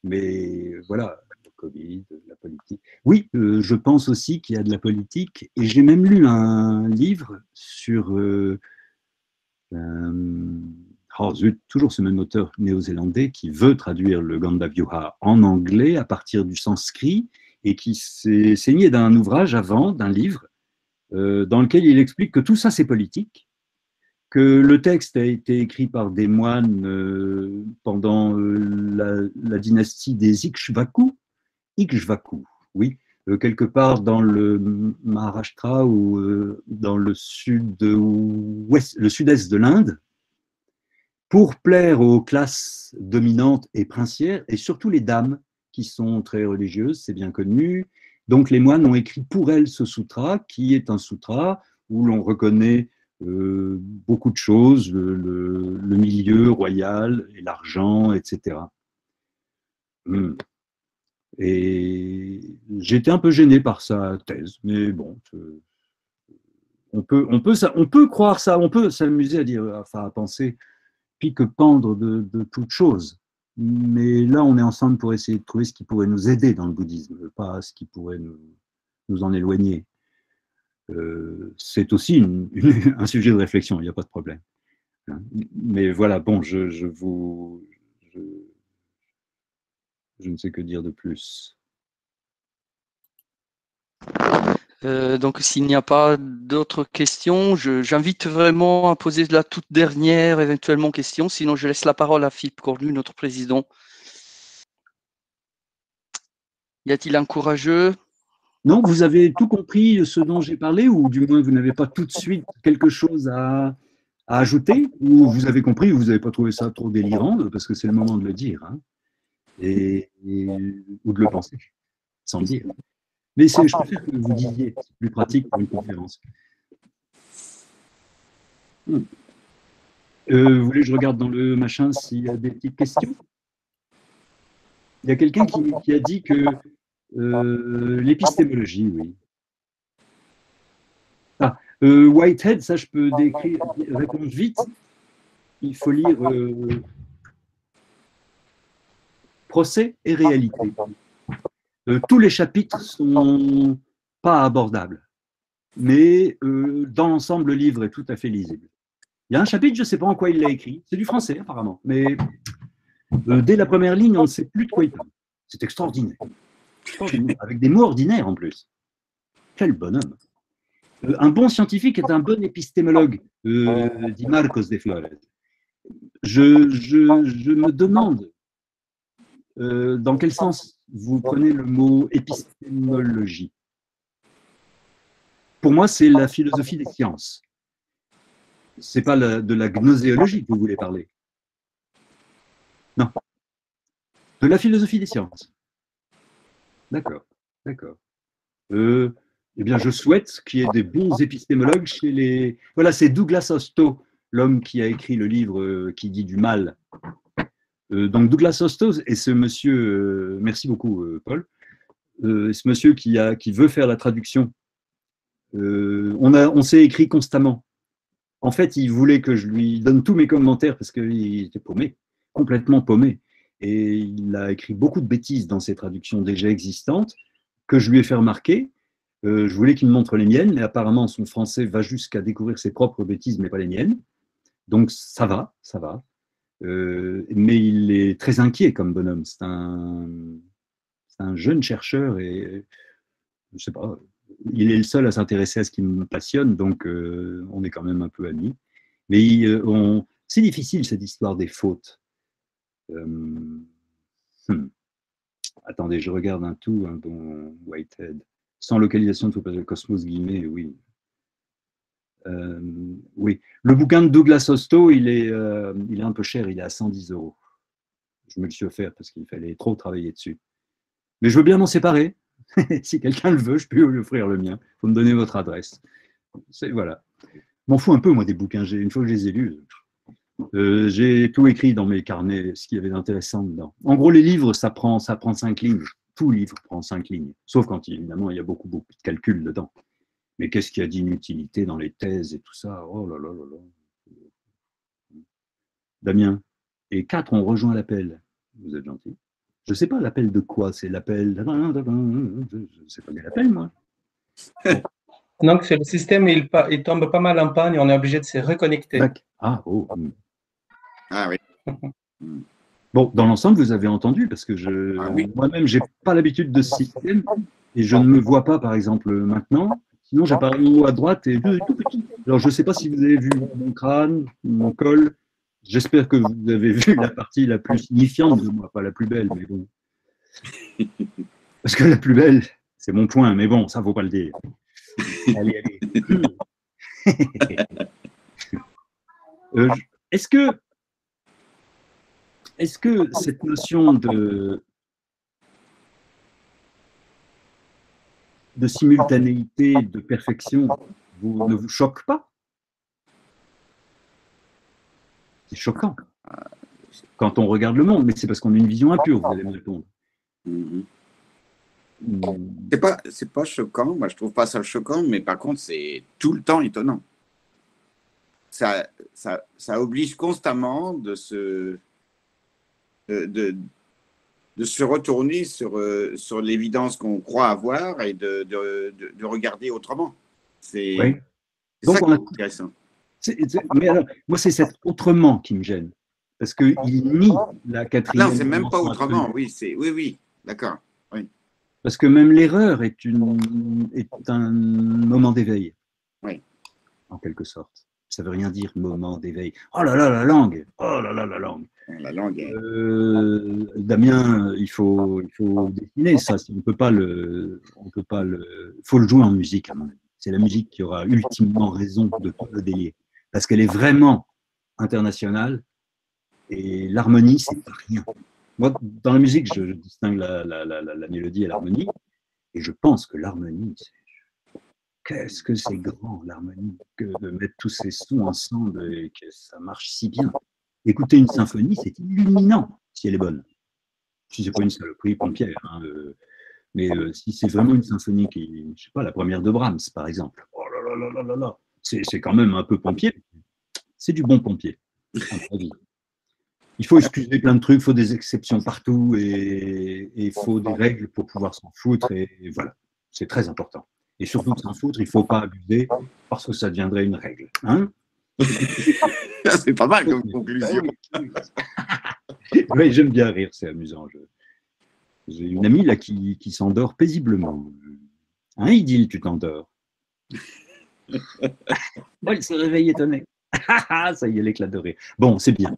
Mais voilà, le Covid, la politique. Oui, je pense aussi qu'il y a de la politique, et j'ai même lu un livre sur toujours ce même auteur néo-zélandais qui veut traduire le Gandhavyuha en anglais à partir du sanskrit et qui s'est saigné d'un ouvrage avant, d'un livre, dans lequel il explique que tout ça c'est politique, que le texte a été écrit par des moines pendant la dynastie des Ikshvaku, oui, quelque part dans le Maharashtra ou dans le sud-est de l'Inde, pour plaire aux classes dominantes et princières, et surtout les dames qui sont très religieuses, c'est bien connu. Donc les moines ont écrit pour elles ce sutra, qui est un sutra où l'on reconnaît beaucoup de choses, le milieu royal et l'argent, etc. Et j'étais un peu gêné par sa thèse, mais bon, on peut croire ça, on peut s'amuser à dire, enfin à penser pique pendre de toute chose. Mais là, on est ensemble pour essayer de trouver ce qui pourrait nous aider dans le bouddhisme, pas ce qui pourrait nous en éloigner. C'est aussi un sujet de réflexion, il n'y a pas de problème. Mais voilà, bon, je ne sais que dire de plus. Donc, s'il n'y a pas d'autres questions, j'invite vraiment à poser la toute dernière éventuellement question, sinon je laisse la parole à Philippe Cornu, notre président. Y a-t-il un courageux? Non, vous avez tout compris ce dont j'ai parlé, ou du moins vous n'avez pas tout de suite quelque chose à ajouter, ou vous avez compris, vous n'avez pas trouvé ça trop délirant, parce que c'est le moment de le dire, hein, ou de le penser, sans le dire. Mais je préfère que vous disiez, c'est plus pratique pour une conférence. Vous voulez que je regarde dans le machin s'il y a des petites questions? Il y a quelqu'un qui a dit que l'épistémologie, oui. Whitehead, ça je peux répondre vite. Il faut lire procès et réalité. Tous les chapitres sont pas abordables, mais dans l'ensemble, le livre est tout à fait lisible. Il y a un chapitre, je ne sais pas en quoi il l'a écrit, c'est du français apparemment, mais dès la première ligne, on ne sait plus de quoi il parle. C'est extraordinaire. Avec des mots ordinaires en plus. Quel bonhomme. Un bon scientifique est un bon épistémologue, dit Marcos de Flores. Je me demande dans quel sens vous prenez le mot épistémologie. Pour moi, c'est la philosophie des sciences. Ce n'est pas de la gnoséologie que vous voulez parler. Non. De la philosophie des sciences. D'accord, d'accord. Eh bien, je souhaite qu'il y ait des bons épistémologues chez les... Voilà, c'est Douglas Hosto, l'homme qui a écrit le livre qui dit du mal. Donc, Douglas Hosto et ce monsieur... merci beaucoup, Paul. Ce monsieur qui veut faire la traduction. On s'est écrit constamment. En fait, il voulait que je lui donne tous mes commentaires parce qu'il était paumé, complètement paumé. Et il a écrit beaucoup de bêtises dans ses traductions déjà existantes que je lui ai fait remarquer. Je voulais qu'il me montre les miennes, mais apparemment son français va jusqu'à découvrir ses propres bêtises, mais pas les miennes. Donc ça va, ça va. Mais il est très inquiet comme bonhomme. C'est un jeune chercheur et je sais pas, il est le seul à s'intéresser à ce qui me passionne, donc on est quand même un peu amis. Mais c'est difficile cette histoire des fautes. Attendez, je regarde un tout, dont Whitehead. Sans localisation, tout le Cosmos Guillemets, oui. Oui. Le bouquin de Douglas Hosto, il est un peu cher, il est à 110 €. Je me le suis offert parce qu'il fallait trop travailler dessus. Mais je veux bien m'en séparer. Si quelqu'un le veut, je peux lui offrir le mien. Il faut me donner votre adresse. Voilà. Je m'en fous un peu, moi, des bouquins. Une fois que je les ai lus, j'ai tout écrit dans mes carnets, ce qu'il y avait d'intéressant dedans. En gros, les livres, ça prend 5 lignes. Tout livre prend 5 lignes. Sauf quand, évidemment, il y a beaucoup de calculs dedans. Mais qu'est-ce qu'il y a d'inutilité dans les thèses et tout ça? Oh là là là là. Damien. Et 4 ont rejoint l'appel. Vous êtes gentil. Je ne sais pas l'appel de quoi, c'est l'appel. Je ne sais pas quel appel, moi. Donc, c'est le système, il tombe pas mal en panne et on est obligé de se reconnecter. Ah, oh. Ah oui. Bon, dans l'ensemble, vous avez entendu, parce que moi-même, je n'ai pas l'habitude de ce système et je ne me vois pas, par exemple, maintenant. Sinon, j'apparais en haut à droite et tout petit. Alors, je ne sais pas si vous avez vu mon crâne, mon col. J'espère que vous avez vu la partie la plus signifiante de moi, pas la plus belle, mais bon. Parce que la plus belle, c'est mon poing, mais bon, ça ne vaut pas le dire. Allez, allez. Est-ce que cette notion de simultanéité, de perfection, ne vous choque pas? C'est choquant quand on regarde le monde, mais c'est parce qu'on a une vision impure, vous allez me répondre. C'est pas choquant, moi je trouve pas ça choquant, mais par contre c'est tout le temps étonnant. Ça oblige constamment de se retourner sur l'évidence qu'on croit avoir et de regarder autrement. C'est ça qui est intéressant. Mais alors, moi, c'est cet autrement qui me gêne. Parce qu'il nie la quatrième. Non, c'est même pas autrement, oui, d'accord. Oui. Parce que même l'erreur est un moment d'éveil. Oui. En quelque sorte. Ça ne veut rien dire, moment d'éveil. Oh là là, la langue! Oh là là, la langue! La langue est... Damien, il faut dessiner ça. On peut pas faut le jouer en musique, à mon avis. C'est la musique qui aura ultimement raison de tout le délire. Parce qu'elle est vraiment internationale et l'harmonie, c'est pas rien. Moi, dans la musique, je distingue la mélodie et l'harmonie et je pense que l'harmonie, qu'est-ce que c'est grand, l'harmonie, que de mettre tous ces sons ensemble et que ça marche si bien. Écouter une symphonie, c'est illuminant si elle est bonne. Si c'est pas une saloperie pompière, hein, mais si c'est vraiment une symphonie qui, je sais pas, la première de Brahms, par exemple, oh là là là là là, c'est quand même un peu pompier. C'est du bon pompier, à mon avis. Il faut excuser plein de trucs, il faut des exceptions partout et il faut des règles pour pouvoir s'en foutre. Et voilà, c'est très important. Et surtout de s'en foutre, il ne faut pas abuser parce que ça deviendrait une règle. Hein? C'est pas mal comme conclusion. Oui, j'aime bien rire, c'est amusant. J'ai une amie là qui s'endort paisiblement. Hein, Idil, tu t'endors? Moi, il se réveille étonné. Ça y est, l'éclat de rire. Bon, c'est bien.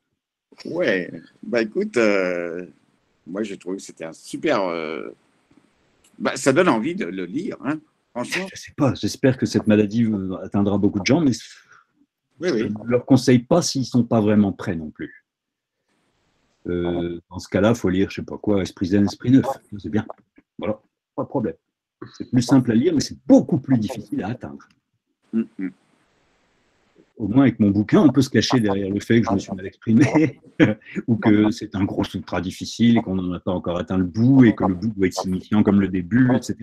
Ouais, bah écoute, moi j'ai trouvé que c'était un super. Ça donne envie de le lire, hein, franchement. Je ne sais pas, j'espère que cette maladie atteindra beaucoup de gens, mais Oui, je oui. ne leur conseille pas s'ils ne sont pas vraiment prêts non plus. Dans ce cas-là, il faut lire, je ne sais pas quoi, Esprit Zen, Esprit Neuf. C'est bien. Voilà, pas de problème. C'est plus simple à lire, mais c'est beaucoup plus difficile à atteindre. Au moins, avec mon bouquin, on peut se cacher derrière le fait que je me suis mal exprimé, ou que c'est un gros sutra difficile et qu'on n'en a pas encore atteint le bout, et que le bout doit être signifiant comme le début, etc.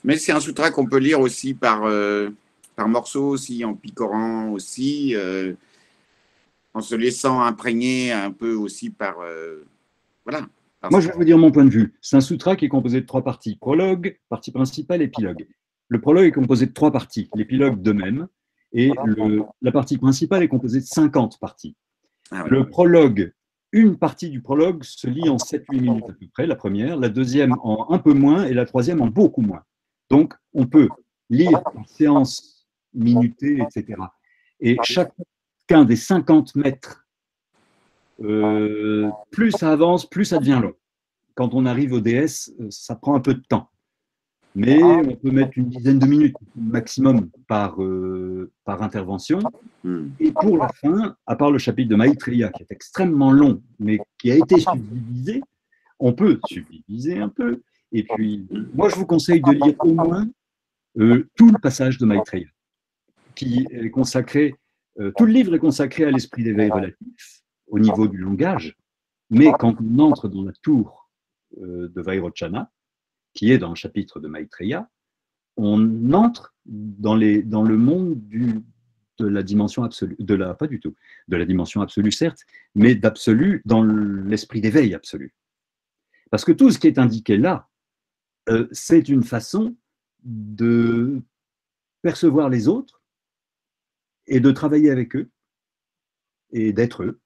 Mais c'est un sutra qu'on peut lire aussi par morceaux, aussi, en picorant aussi, en se laissant imprégner un peu aussi par. Voilà. Moi, je vais vous dire mon point de vue. C'est un sutra qui est composé de 3 parties. Prologue, partie principale, épilogue. Le prologue est composé de 3 parties, l'épilogue de même, et la partie principale est composée de 50 parties. Ah ouais. Le prologue, une partie du prologue se lit en 7-8 minutes à peu près, la première, la deuxième en un peu moins et la troisième en beaucoup moins. Donc, on peut lire en séance minutée, etc. Et chacun des 50 mètres, plus ça avance, plus ça devient long. Quand on arrive au DS, ça prend un peu de temps. Mais on peut mettre une dizaine de minutes maximum par intervention. Et pour la fin, à part le chapitre de Maitreya, qui est extrêmement long, mais qui a été subdivisé, on peut subdiviser un peu. Et puis, moi, je vous conseille de lire au moins tout le passage de Maitreya, qui est consacré, tout le livre est consacré à l'esprit d'éveil relatif, au niveau du langage, mais quand on entre dans la tour de Vairochana, qui est dans le chapitre de Maitreya, on entre dans le monde de la dimension absolue, pas du tout, de la dimension absolue certes, mais d'absolu dans l'esprit d'éveil absolu. Parce que tout ce qui est indiqué là, c'est une façon de percevoir les autres et de travailler avec eux et d'être eux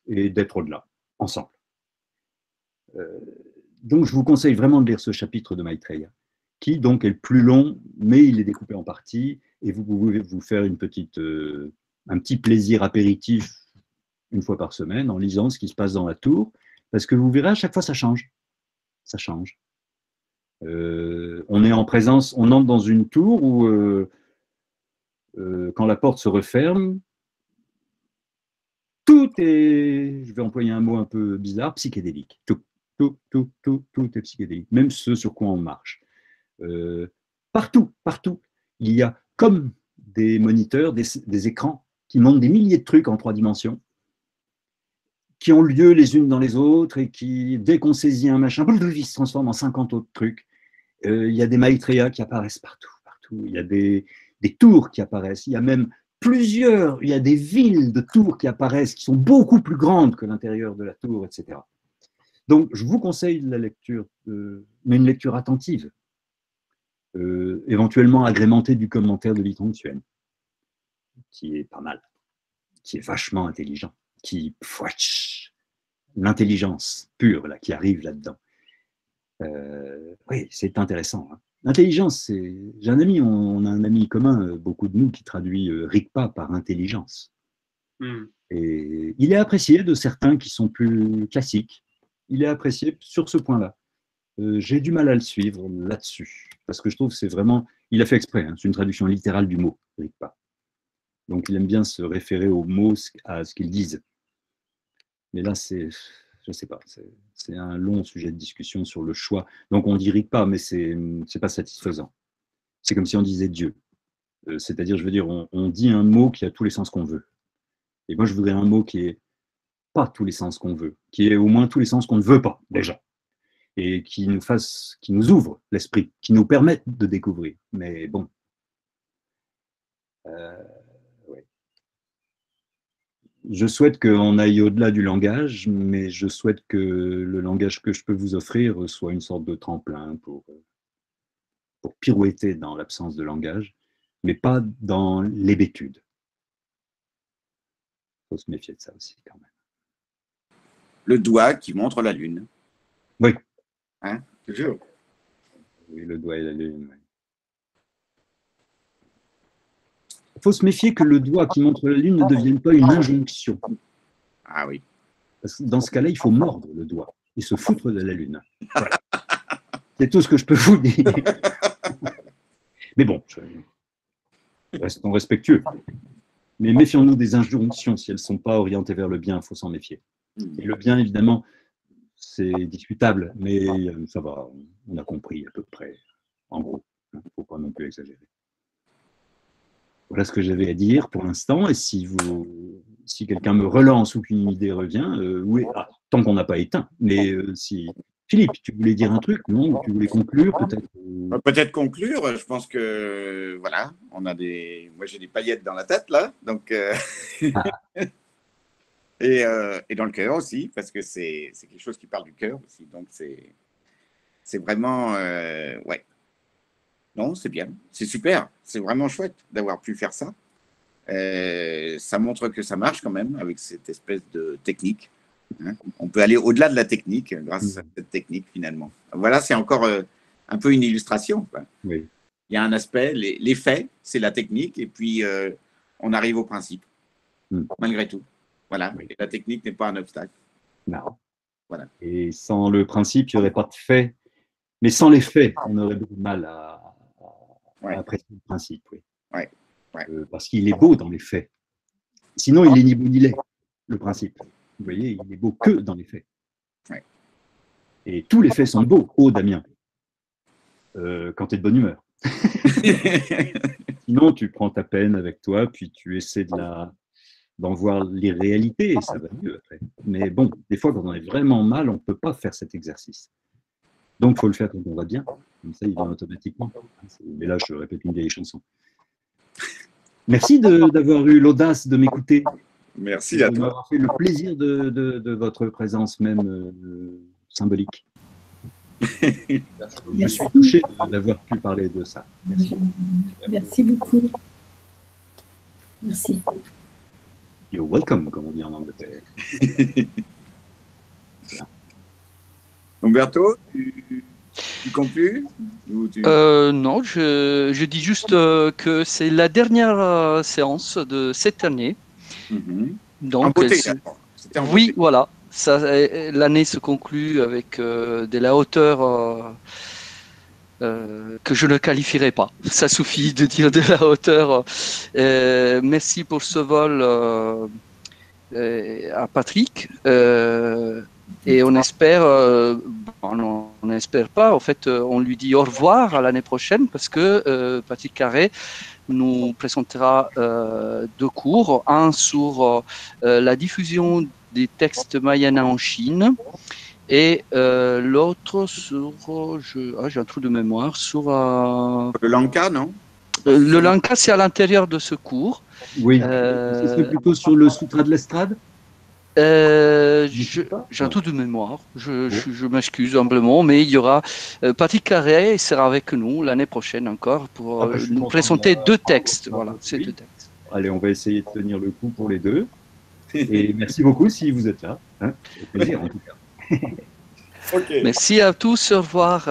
et d'être au-delà, ensemble. Donc, je vous conseille vraiment de lire ce chapitre de Maitreya, qui donc est le plus long, mais il est découpé en parties, et vous pouvez vous faire un petit plaisir apéritif une fois par semaine en lisant ce qui se passe dans la tour, parce que vous verrez, à chaque fois, ça change. Ça change. On est en présence, on entre dans une tour où, quand la porte se referme, tout est, je vais employer un mot un peu bizarre, psychédélique. Tout est psychédélique, même ce sur quoi on marche. Partout, il y a comme des moniteurs, des écrans qui montrent des milliers de trucs en 3 dimensions, qui ont lieu les unes dans les autres et qui, dès qu'on saisit un machin, ils se transforment en 50 autres trucs. Il y a des Maitreya qui apparaissent partout. Il y a des tours qui apparaissent. Il y a même il y a des villes de tours qui apparaissent, qui sont beaucoup plus grandes que l'intérieur de la tour, etc. Donc, je vous conseille la lecture, mais une lecture attentive, éventuellement agrémentée du commentaire de Li Tongxuan, qui est pas mal, qui est vachement intelligent, l'intelligence pure là, qui arrive là-dedans. Oui, c'est intéressant. Hein. L'intelligence, j'ai un ami, on a un ami commun, beaucoup de nous, qui traduit Rigpa par intelligence. Et il est apprécié de certains qui sont plus classiques. Il est apprécié sur ce point-là. J'ai du mal à le suivre là-dessus, parce que je trouve que c'est vraiment, il a fait exprès, hein, c'est une traduction littérale du mot, Rigpa. Donc il aime bien se référer aux mots, à ce qu'ils disent. Mais là, je ne sais pas, c'est un long sujet de discussion sur le choix. Donc on dit Rigpa, mais c'est pas satisfaisant. C'est comme si on disait Dieu. C'est-à-dire, je veux dire, on dit un mot qui a tous les sens qu'on veut. Et moi, je voudrais un mot qui ait pas tous les sens qu'on veut, qui ait au moins tous les sens qu'on ne veut pas, déjà. Et qui nous ouvre l'esprit, qui nous permette de découvrir. Mais bon. Ouais. Je souhaite qu'on aille au-delà du langage, mais je souhaite que le langage que je peux vous offrir soit une sorte de tremplin pour pirouetter dans l'absence de langage, mais pas dans l'hébétude. Il faut se méfier de ça aussi, quand même. Le doigt qui montre la lune. Oui. Hein, toujours. Oui, le doigt et la lune. Oui. Il faut se méfier que le doigt qui montre la lune ne devienne pas une injonction. Ah oui. Parce que dans ce cas-là, il faut mordre le doigt et se foutre de la lune. Voilà. C'est tout ce que je peux vous dire. Mais bon, restons respectueux. Mais méfions-nous des injonctions. Si elles ne sont pas orientées vers le bien, il faut s'en méfier. Et le bien, évidemment, c'est discutable, mais ça va, on a compris à peu près, en gros. Il ne faut pas non plus exagérer. Voilà ce que j'avais à dire pour l'instant. Et si quelqu'un me relance ou qu'une idée revient, oui, tant qu'on n'a pas éteint. Mais si Philippe, tu voulais dire un truc, non? Tu voulais conclure peut-être? Peut-être conclure. Je pense que voilà, moi j'ai des paillettes dans la tête là, donc et dans le cœur aussi, parce que c'est quelque chose qui parle du cœur aussi. Donc c'est vraiment ouais. Non, c'est bien, c'est super, c'est vraiment chouette d'avoir pu faire ça. Ça montre que ça marche quand même avec cette espèce de technique. Hein. On peut aller au-delà de la technique grâce à cette technique finalement. Voilà, c'est encore un peu une illustration. Quoi. Oui. Il y a un aspect, les faits, c'est la technique, et puis on arrive au principe, malgré tout. Voilà, et la technique n'est pas un obstacle. Non. Voilà. Et sans le principe, il n'y aurait pas de faits. Mais sans les faits, on aurait beaucoup de mal à apprécier le principe. Oui. Ouais. Parce qu'il est beau dans les faits. Sinon, il est ni beau ni laid, le principe. Vous voyez, il est beau que dans les faits. Ouais. Et tous les faits sont beaux, Damien, quand tu es de bonne humeur. Sinon, tu prends ta peine avec toi, puis tu essaies d'en voir les réalités, et ça va mieux après. Mais bon, des fois, quand on est vraiment mal, on ne peut pas faire cet exercice. Donc, il faut le faire quand on va bien. Comme ça, il vient automatiquement. Mais là, je répète une vieille chanson. Merci d'avoir eu l'audace de m'écouter. Merci à toi. De m'avoir fait le plaisir de votre présence, même symbolique. Je suis touché d'avoir pu parler de ça. Merci. Merci beaucoup. Merci. You're welcome, comme on dit en Angleterre. Umberto, tu conclus Non, je dis juste que c'est la dernière séance de cette année. Donc, en beauté, oui, beauté. Voilà. L'année se conclut avec de la hauteur que je ne qualifierai pas. Ça suffit de dire de la hauteur. Merci pour ce vol à Patrick. Et on espère, on n'espère pas, en fait, on lui dit au revoir à l'année prochaine parce que Patrick Carré nous présentera deux cours, un sur la diffusion des textes mayana en Chine et l'autre sur, j'ai un trou de mémoire, sur... le Lanka, non? Le Lanka, c'est à l'intérieur de ce cours. Oui, c'est plutôt sur le Sutra de l'estrade. J'ai un trou de mémoire, je m'excuse humblement, mais il y aura Patrick Carré sera avec nous l'année prochaine encore pour nous présenter deux textes. Voilà, ces deux textes. Allez, on va essayer de tenir le coup pour les deux. Et merci beaucoup si vous êtes là. Hein. Au plaisir en tout cas. Okay. Merci à tous, au revoir.